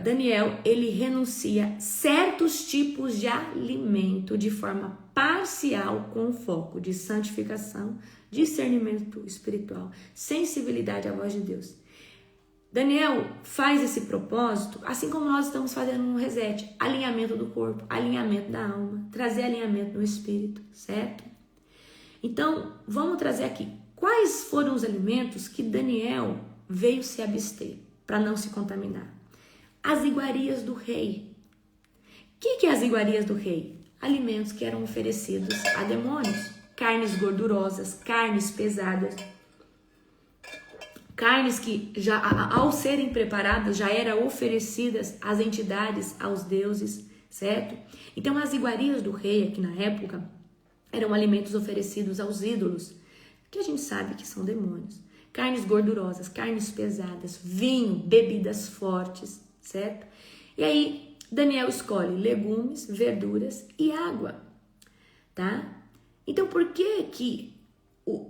Daniel, ele renuncia certos tipos de alimento de forma parcial com foco de santificação, discernimento espiritual, sensibilidade à voz de Deus. Daniel faz esse propósito, assim como nós estamos fazendo no reset, alinhamento do corpo, alinhamento da alma, trazer alinhamento no espírito, certo? Então, vamos trazer aqui, quais foram os alimentos que Daniel veio se abster, para não se contaminar? As iguarias do rei. O que é as iguarias do rei? Alimentos que eram oferecidos a demônios, carnes gordurosas, carnes pesadas, carnes que já ao serem preparadas já eram oferecidas às entidades, aos deuses, certo? Então as iguarias do rei aqui na época eram alimentos oferecidos aos ídolos, que a gente sabe que são demônios. Carnes gordurosas, carnes pesadas, vinho, bebidas fortes, certo? E aí Daniel escolhe legumes, verduras e água, tá? Então por que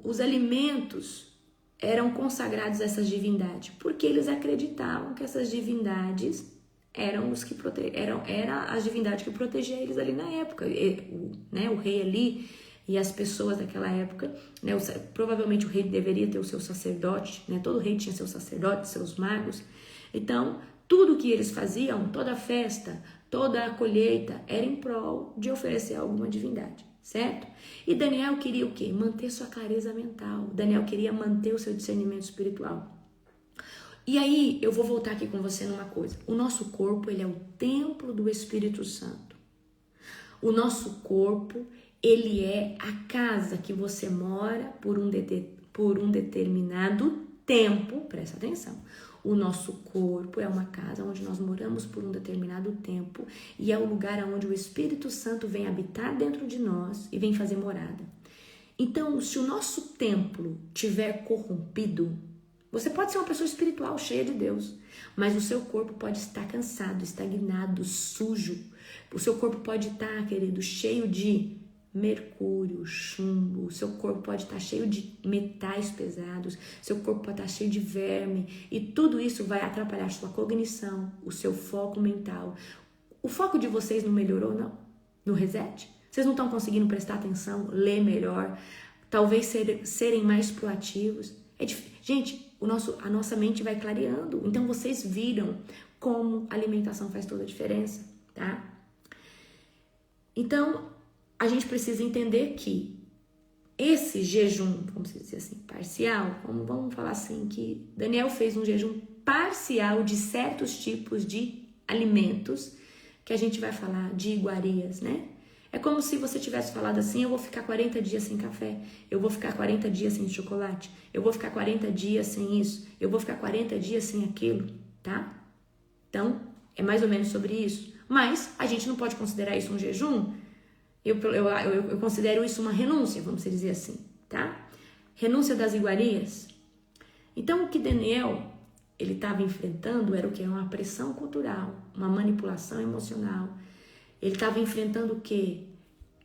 os alimentos eram consagrados a essas divindades? Porque eles acreditavam que essas divindades eram os que eram as divindades que protegiam eles ali na época, o rei ali e as pessoas daquela época, né? Provavelmente o rei deveria ter o seu sacerdote, né? Todo rei tinha seu sacerdote, seus magos. Então tudo que eles faziam, toda festa, toda a colheita era em prol de oferecer a alguma divindade, certo? E Daniel queria o quê? Manter sua clareza mental. Daniel queria manter o seu discernimento espiritual. E aí, eu vou voltar aqui com você numa coisa. O nosso corpo, ele é o templo do Espírito Santo. O nosso corpo, ele é a casa que você mora por um determinado tempo. Presta atenção. O nosso corpo é uma casa onde nós moramos por um determinado tempo e é o lugar onde o Espírito Santo vem habitar dentro de nós e vem fazer morada. Então, se o nosso templo tiver corrompido, você pode ser uma pessoa espiritual, cheia de Deus, mas o seu corpo pode estar cansado, estagnado, sujo. O seu corpo pode estar, querido, cheio de mercúrio, chumbo, seu corpo pode estar cheio de metais pesados, seu corpo pode estar cheio de verme, e tudo isso vai atrapalhar sua cognição, o seu foco mental. O foco de vocês não melhorou, não? No reset? Vocês não estão conseguindo prestar atenção, ler melhor, talvez serem mais proativos? Gente, a nossa mente vai clareando, então vocês viram como a alimentação faz toda a diferença, tá? Então, a gente precisa entender que esse jejum, vamos dizer assim, parcial, vamos falar assim, que Daniel fez um jejum parcial de certos tipos de alimentos, que a gente vai falar de iguarias, né? É como se você tivesse falado assim, eu vou ficar 40 dias sem café, eu vou ficar 40 dias sem chocolate, eu vou ficar 40 dias sem isso, eu vou ficar 40 dias sem aquilo, tá? Então, é mais ou menos sobre isso. Mas a gente não pode considerar isso um jejum. Eu considero isso uma renúncia, vamos dizer assim, tá? Renúncia das iguarias. Então, o que Daniel ele estava enfrentando era o que? Uma pressão cultural, uma manipulação emocional. Ele estava enfrentando o quê?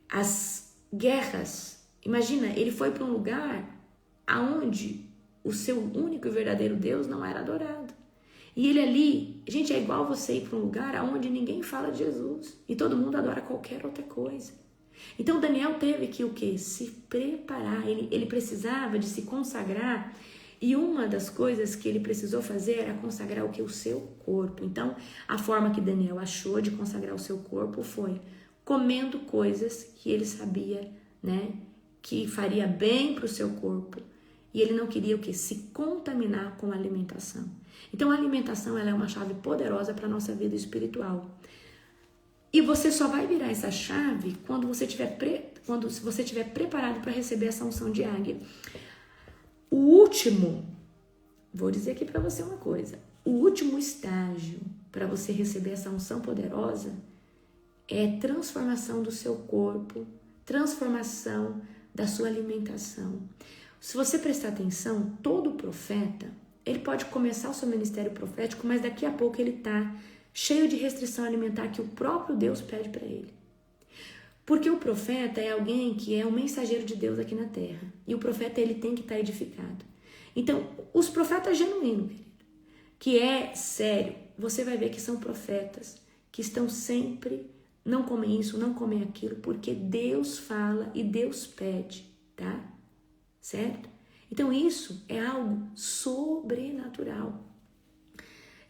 As guerras. Imagina, ele foi para um lugar aonde o seu único e verdadeiro Deus não era adorado. E ele ali, gente, é igual você ir para um lugar aonde ninguém fala de Jesus e todo mundo adora qualquer outra coisa. Então Daniel teve que o quê? Se preparar, ele precisava de se consagrar. E uma das coisas que ele precisou fazer era consagrar o que? O seu corpo. Então, a forma que Daniel achou de consagrar o seu corpo foi comendo coisas que ele sabia, né, que faria bem para o seu corpo. E ele não queria o quê? Se contaminar com a alimentação. Então, a alimentação ela é uma chave poderosa para a nossa vida espiritual. E você só vai virar essa chave quando você estiver preparado para receber essa unção de águia. O último, vou dizer aqui para você uma coisa, o último estágio para você receber essa unção poderosa é transformação do seu corpo, transformação da sua alimentação. Se você prestar atenção, todo profeta, ele pode começar o seu ministério profético, mas daqui a pouco ele está cheio de restrição alimentar que o próprio Deus pede para ele. Porque o profeta é alguém que é um mensageiro de Deus aqui na terra. E o profeta, ele tem que estar edificado. Então, os profetas genuínos, querido, que é sério, você vai ver que são profetas que estão sempre, não comem isso, não comem aquilo, porque Deus fala e Deus pede, tá? Certo? Então, isso é algo sobrenatural.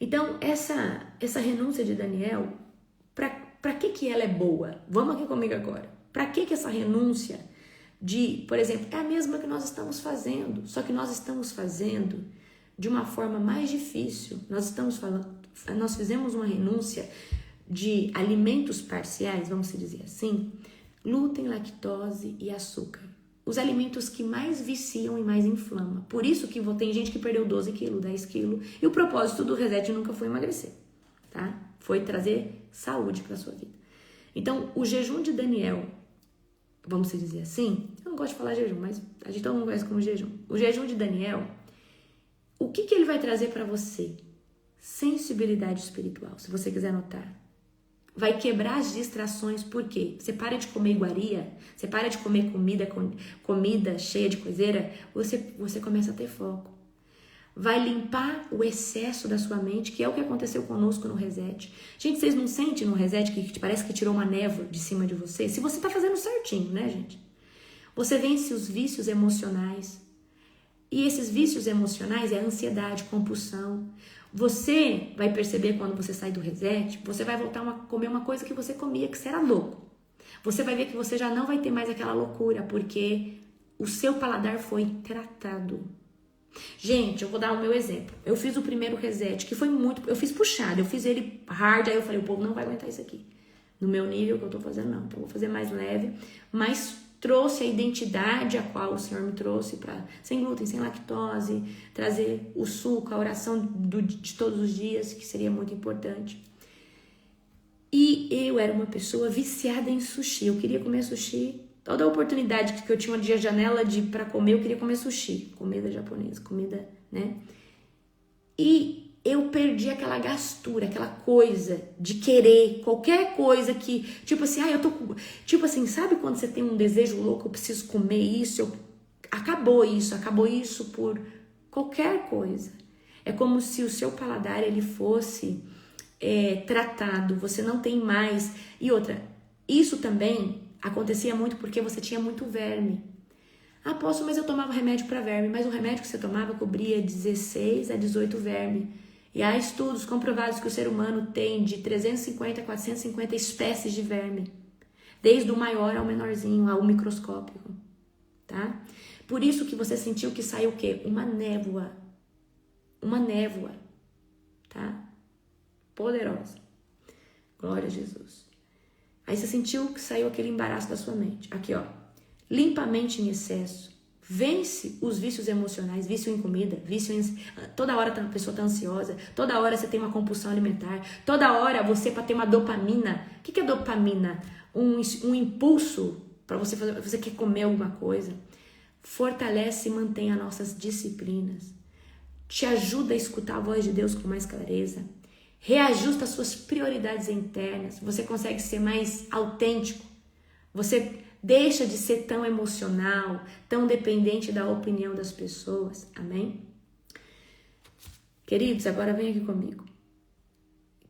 Então, essa renúncia de Daniel, para que ela é boa? Vamos aqui comigo agora. Para que essa renúncia de, por exemplo, é a mesma que nós estamos fazendo, só que nós estamos fazendo de uma forma mais difícil. Nós fizemos uma renúncia de alimentos parciais, vamos dizer assim, glúten, lactose e açúcar. Os alimentos que mais viciam e mais inflamam. Por isso que tem gente que perdeu 12 quilos, 10 quilos. E o propósito do Reset nunca foi emagrecer, tá? Foi trazer saúde para a sua vida. Então, o jejum de Daniel, vamos dizer assim, eu não gosto de falar jejum, mas a gente todo mundo conhece como jejum. O jejum de Daniel, o que ele vai trazer para você? Sensibilidade espiritual, se você quiser anotar. Vai quebrar as distrações, por quê? Você para de comer iguaria, você para de comer comida cheia de coiseira, você começa a ter foco. Vai limpar o excesso da sua mente, que é o que aconteceu conosco no Reset. Gente, vocês não sentem no Reset que parece que tirou uma névoa de cima de você? Se você tá fazendo certinho, né, gente? Você vence os vícios emocionais. E esses vícios emocionais é ansiedade, compulsão. Você vai perceber quando você sai do Reset, você vai voltar a comer uma coisa que você comia, que você era louco. Você vai ver que você já não vai ter mais aquela loucura, porque o seu paladar foi tratado. Gente, eu vou dar o meu exemplo. Eu fiz o primeiro Reset, que foi muito... Eu fiz puxado, eu fiz ele hard, aí eu falei, o povo não vai aguentar isso aqui. No meu nível que eu tô fazendo, não. Então eu vou fazer mais leve, mas trouxe a identidade a qual o Senhor me trouxe para sem glúten, sem lactose, trazer o suco, a oração de todos os dias, que seria muito importante. E eu era uma pessoa viciada em sushi. Eu queria comer sushi. Toda a oportunidade que eu tinha de janela para comer, eu queria comer sushi. Comida japonesa, comida, né? E eu perdi aquela gastura, aquela coisa de querer qualquer coisa que, tipo assim, tipo assim, sabe quando você tem um desejo louco, eu preciso comer isso, acabou isso por qualquer coisa. É como se o seu paladar, ele fosse tratado, você não tem mais. E outra, isso também acontecia muito porque você tinha muito verme. Ah, posso, mas eu tomava remédio para verme, mas o remédio que você tomava cobria 16 a 18 verme. E há estudos comprovados que o ser humano tem de 350 a 450 espécies de verme, desde o maior ao menorzinho, ao microscópico. tá? Por isso que você sentiu que saiu o quê? Uma névoa, tá? Poderosa. Glória a Jesus. Aí você sentiu que saiu aquele embaraço da sua mente. Aqui, ó. Limpa a mente em excesso. Vence os vícios emocionais, vício em comida, toda hora a pessoa tá ansiosa, toda hora você tem uma compulsão alimentar, toda hora você para ter uma dopamina. O que é dopamina? Um impulso para você fazer, você quer comer alguma coisa. Fortalece e mantém as nossas disciplinas. Te ajuda a escutar a voz de Deus com mais clareza. Reajusta as suas prioridades internas. Você consegue ser mais autêntico. Você deixa de ser tão emocional, tão dependente da opinião das pessoas. Amém? Queridos, agora vem aqui comigo.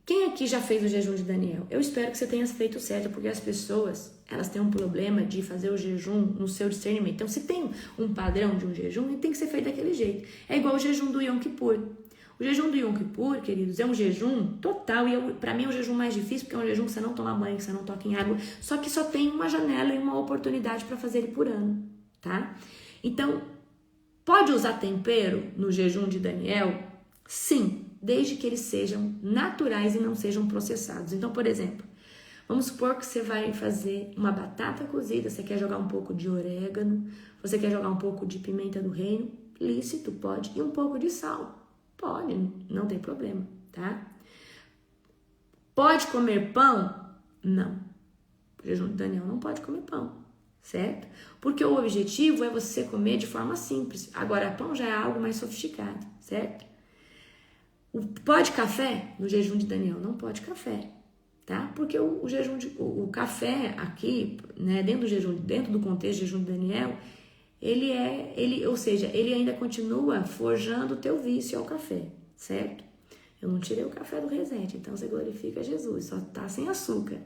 Quem aqui já fez o jejum de Daniel? Eu espero que você tenha feito certo, porque as pessoas, elas têm um problema de fazer o jejum no seu discernimento. Então, se tem um padrão de um jejum, ele tem que ser feito daquele jeito. É igual o jejum do Yom Kippur. O jejum do Yom Kippur, queridos, é um jejum total, e para mim é o jejum mais difícil, porque é um jejum que você não toma banho, que você não toca em água, só que só tem uma janela e uma oportunidade para fazer ele por ano, tá? Então, pode usar tempero no jejum de Daniel? Sim, desde que eles sejam naturais e não sejam processados. Então, por exemplo, vamos supor que você vai fazer uma batata cozida, você quer jogar um pouco de orégano, você quer jogar um pouco de pimenta do reino, lícito, pode, e um pouco de sal. Pode, não tem problema, tá? Pode comer pão? Não. O jejum de Daniel não pode comer pão, certo? Porque o objetivo é você comer de forma simples. Agora, pão já é algo mais sofisticado, certo? Pode café? No jejum de Daniel não pode café, tá? Porque o café aqui, né, dentro do contexto do jejum de Daniel, ou seja, ele ainda continua forjando o teu vício ao café, certo? Eu não tirei o café do Reset, então você glorifica Jesus, só tá sem açúcar.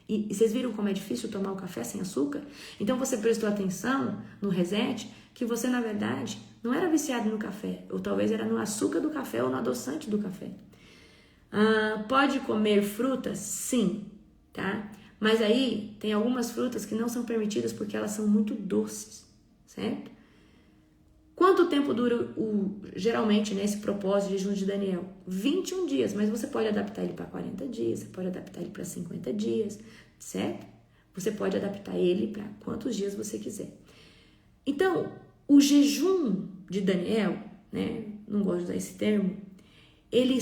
E vocês viram como é difícil tomar o café sem açúcar? Então você prestou atenção no Reset que você, na verdade, não era viciado no café, ou talvez era no açúcar do café ou no adoçante do café. Pode comer frutas? Sim, tá? Mas aí tem algumas frutas que não são permitidas porque elas são muito doces, certo? Quanto tempo dura geralmente, né, esse propósito de jejum de Daniel? 21 dias, mas você pode adaptar ele para 40 dias, você pode adaptar ele para 50 dias, certo? Você pode adaptar ele para quantos dias você quiser. Então, o jejum de Daniel, né, não gosto de usar esse termo, ele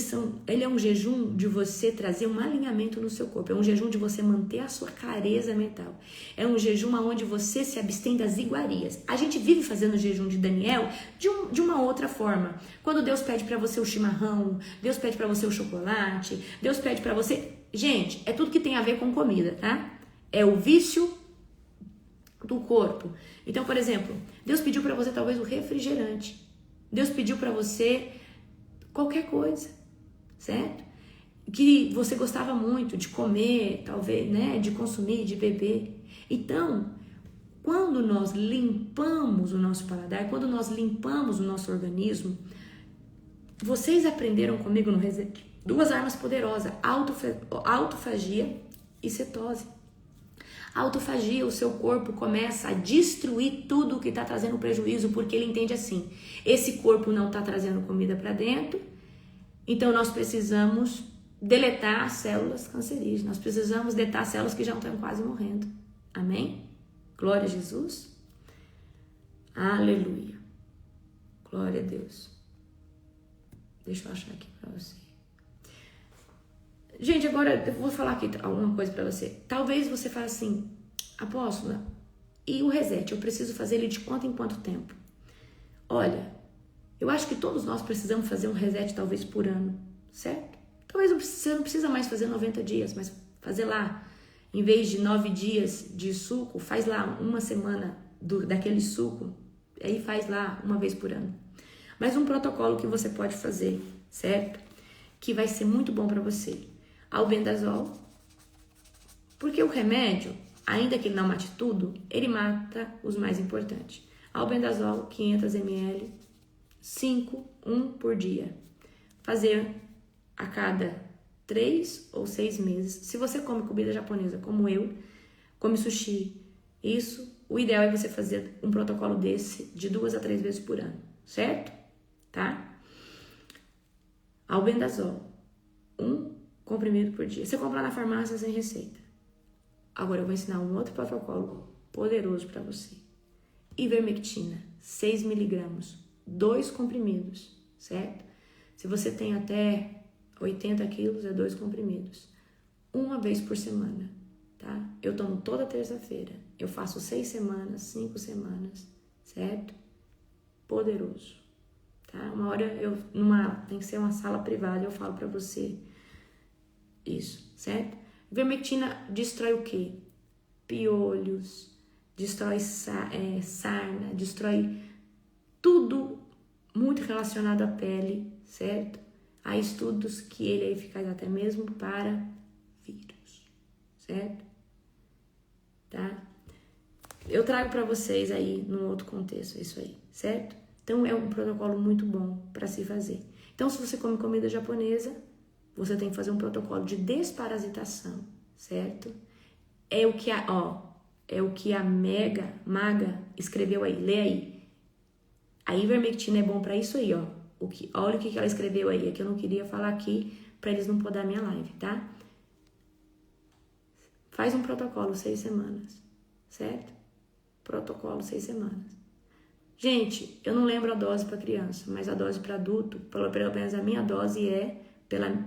é um jejum de você trazer um alinhamento no seu corpo. É um jejum de você manter a sua clareza mental. É um jejum onde você se abstém das iguarias. A gente vive fazendo o jejum de Daniel de uma outra forma. Quando Deus pede para você o chimarrão, Deus pede para você o chocolate, Deus pede para você... Gente, é tudo que tem a ver com comida, tá? É o vício do corpo. Então, por exemplo, Deus pediu para você talvez o refrigerante. Deus pediu para você... qualquer coisa, certo? Que você gostava muito de comer, talvez, né? De consumir, de beber. Então, quando nós limpamos o nosso paladar, quando nós limpamos o nosso organismo, vocês aprenderam comigo no Reset 2 armas poderosas, autofagia e cetose. A autofagia, o seu corpo começa a destruir tudo que está trazendo prejuízo, porque ele entende assim, esse corpo não está trazendo comida para dentro, então nós precisamos deletar as células cancerígenas, nós precisamos deletar as células que já estão quase morrendo. Amém? Glória a Jesus. Aleluia. Glória a Deus. Deixa eu achar aqui para você. Gente, agora eu vou falar aqui alguma coisa pra você. Talvez você fale assim, apóstola, e o Reset? Eu preciso fazer ele de quanto em quanto tempo? Olha, eu acho que todos nós precisamos fazer um Reset talvez por ano, certo? Talvez você não precisa mais fazer 90 dias, mas fazer lá, em vez de 9 dias de suco, faz lá uma semana daquele suco, aí faz lá uma vez por ano. Mas um protocolo que você pode fazer, certo? Que vai ser muito bom pra você. Albendazol, porque o remédio, ainda que ele não mate tudo, ele mata os mais importantes. Albendazol, 500 ml, 1 por dia. Fazer a cada 3 ou 6 meses. Se você come comida japonesa como eu, come sushi, isso o ideal é você fazer um protocolo desse de 2 a 3 vezes por ano, certo? Tá? Albendazol, 1 comprimido por dia. Você compra na farmácia sem receita. Agora eu vou ensinar um outro protocolo poderoso para você. Ivermectina, 6 miligramas, 2 comprimidos, certo? Se você tem até 80 quilos, é 2 comprimidos. 1 vez por semana, tá? Eu tomo toda terça-feira. Eu faço 6 semanas, 5 semanas, certo? Poderoso, tá? Uma hora tem que ser uma sala privada, eu falo pra você isso, certo? Ivermectina destrói o quê? Piolhos, destrói sarna, destrói tudo muito relacionado à pele, certo? Há estudos que ele é eficaz até mesmo para vírus, certo? Tá? Eu trago para vocês aí num outro contexto isso aí, certo? Então é um protocolo muito bom para se fazer. Então se você come comida japonesa, você tem que fazer um protocolo de desparasitação, certo? É o que a Maga escreveu aí, lê aí. A ivermectina é bom para isso aí, ó. Olha o que ela escreveu aí, é que eu não queria falar aqui para eles não podar a minha live, tá? Faz um protocolo 6 semanas, certo? Protocolo 6 semanas. Gente, eu não lembro a dose para criança, mas a dose para adulto, pelo menos a minha dose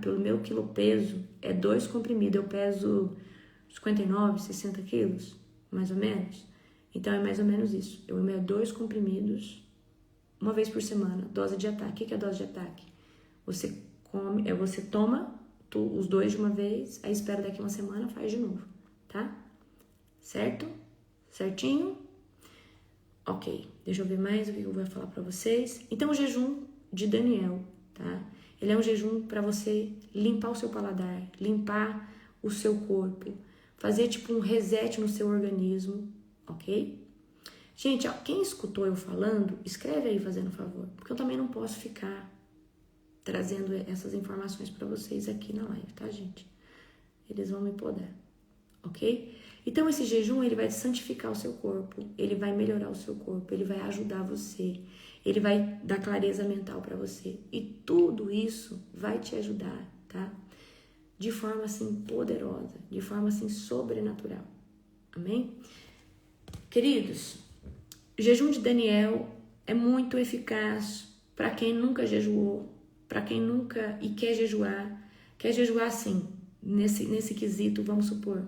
pelo meu quilo peso, é 2 comprimidos. Eu peso 59, 60 quilos, mais ou menos. Então é mais ou menos isso. Eu meio 2 comprimidos, 1 vez por semana, dose de ataque. O que é dose de ataque? Você toma os 2 de uma vez, aí espera daqui uma semana, faz de novo, tá? Certo? Certinho? Ok, deixa eu ver mais o que eu vou falar pra vocês. Então, o jejum de Daniel, tá? Ele é um jejum para você limpar o seu paladar, limpar o seu corpo, fazer tipo um reset no seu organismo, ok? Gente, ó, quem escutou eu falando, escreve aí fazendo favor, porque eu também não posso ficar trazendo essas informações para vocês aqui na live, tá, gente? Eles vão me podar, ok? Então, esse jejum, ele vai santificar o seu corpo, ele vai melhorar o seu corpo, ele vai ajudar você, ele vai dar clareza mental para você. E tudo isso vai te ajudar, tá? De forma, assim, poderosa, de forma, assim, sobrenatural. Amém? Queridos, o jejum de Daniel é muito eficaz para quem nunca jejuou, para quem nunca e quer jejuar assim, nesse quesito, vamos supor.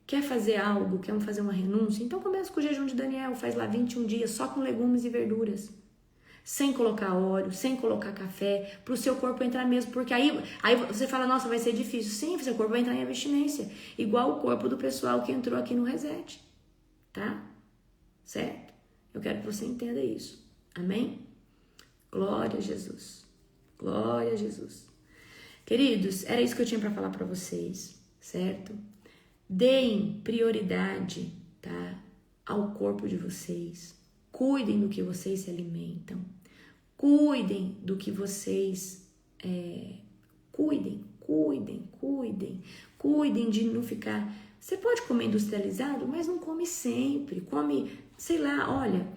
Quer fazer algo, quer fazer uma renúncia? Então começa com o jejum de Daniel, faz lá 21 dias só com legumes e verduras. Sem colocar óleo, sem colocar café, para o seu corpo entrar mesmo. Porque aí você fala, nossa, vai ser difícil. Sim, seu corpo vai entrar em abstinência. Igual o corpo do pessoal que entrou aqui no Reset. Tá? Certo? Eu quero que você entenda isso. Amém? Glória a Jesus. Glória a Jesus. Queridos, era isso que eu tinha para falar para vocês. Certo? Deem prioridade, tá, ao corpo de vocês. Cuidem do que vocês se alimentam. Cuidem do que vocês... Cuidem de não ficar... Você pode comer industrializado, mas não come sempre. Come, sei lá, olha...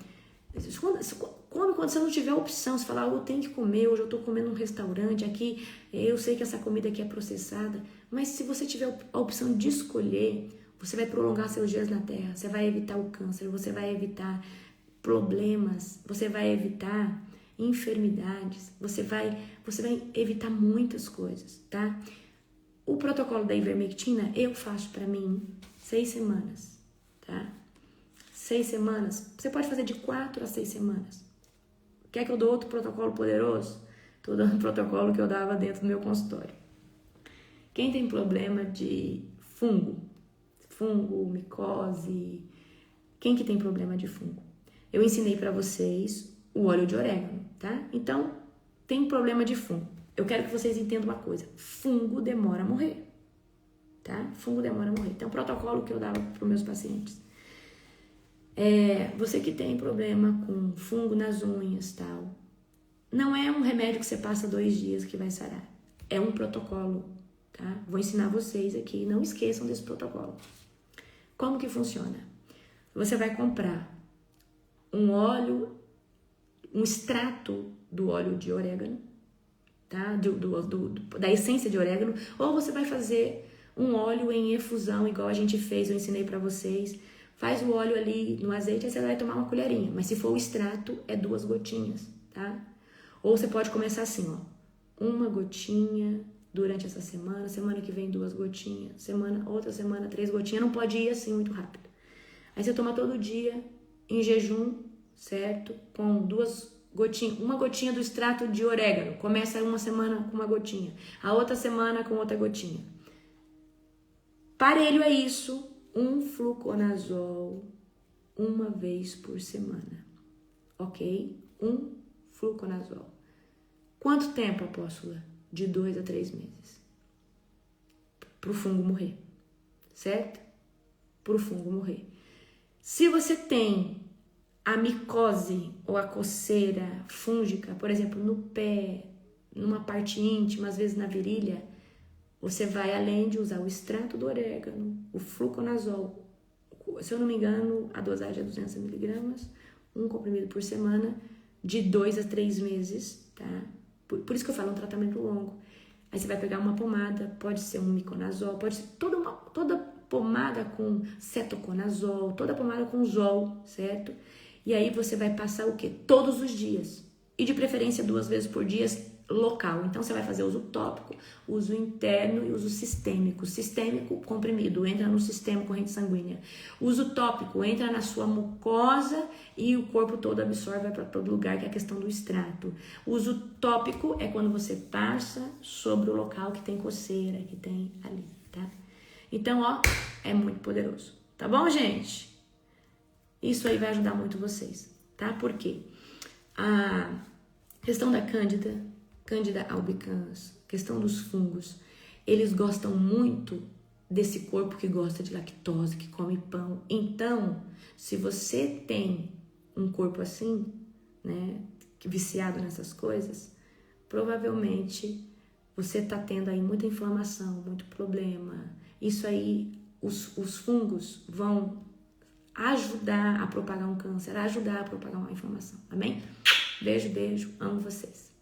Come quando você não tiver opção. Você fala, eu tenho que comer, hoje eu tô comendo num restaurante aqui, eu sei que essa comida aqui é processada, mas se você tiver a opção de escolher, você vai prolongar seus dias na Terra, você vai evitar o câncer, você vai evitar problemas, você vai evitar enfermidades, você vai evitar muitas coisas, tá? O protocolo da ivermectina eu faço pra mim 6 semanas, tá? 6 semanas, você pode fazer de 4 a 6 semanas. Quer que eu dou outro protocolo poderoso? Tô dando o protocolo que eu dava dentro do meu consultório. Quem tem problema de fungo, micose, quem que tem problema de fungo? Eu ensinei pra vocês o óleo de orégano, tá? Então, tem problema de fungo. Eu quero que vocês entendam uma coisa. Fungo demora a morrer, tá? Fungo demora a morrer. Então, o protocolo que eu dava pros meus pacientes. Você que tem problema com fungo nas unhas, tal, não é um remédio que você passa 2 dias que vai sarar. É um protocolo, tá? Vou ensinar vocês aqui, não esqueçam desse protocolo. Como que funciona? Você vai comprar um óleo, um extrato do óleo de orégano, tá? Da essência de orégano, ou você vai fazer um óleo em efusão, igual a gente fez, eu ensinei pra vocês. Faz o óleo ali no azeite, aí você vai tomar uma colherinha. Mas se for o extrato, é 2 gotinhas, tá? Ou você pode começar assim, ó. 1 gotinha durante essa semana, semana que vem 2 gotinhas, outra semana 3 gotinhas, não pode ir assim muito rápido. Aí você toma todo dia, em jejum, certo? Com 2 gotinhas, 1 gotinha do extrato de orégano. Começa uma semana com 1 gotinha, a outra semana com outra gotinha. Parelho é isso, 1 fluconazol 1 vez por semana, ok? 1 fluconazol. Quanto tempo, apóstola? De 2 a 3 meses. Pro fungo morrer, certo? Pro fungo morrer. Se você tem a micose ou a coceira fúngica, por exemplo, no pé, numa parte íntima, às vezes na virilha, você vai, além de usar o extrato do orégano, o fluconazol, se eu não me engano, a dosagem é 200 miligramas, 1 comprimido por semana, de 2 a 3 meses, tá? Por isso que eu falo um tratamento longo. Aí você vai pegar uma pomada, pode ser um miconazol, pode ser toda pomada com cetoconazol, toda pomada com zol, certo? E aí você vai passar o quê? Todos os dias. E de preferência 2 vezes por dia, local. Então você vai fazer uso tópico, uso interno e uso sistêmico. Sistêmico, comprimido, entra no sistema, corrente sanguínea. Uso tópico, entra na sua mucosa e o corpo todo absorve, vai para todo lugar, que é a questão do extrato. Uso tópico é quando você passa sobre o local que tem coceira, que tem ali, tá? Então, ó, é muito poderoso. Tá bom, gente? Isso aí vai ajudar muito vocês, tá? Por quê? A questão da Candida albicans, questão dos fungos, eles gostam muito desse corpo que gosta de lactose, que come pão. Então, se você tem um corpo assim, né, viciado nessas coisas, provavelmente você tá tendo aí muita inflamação, muito problema. Isso aí, os fungos vão ajudar a propagar um câncer, ajudar a propagar uma inflamação. Amém? Beijo, beijo. Amo vocês.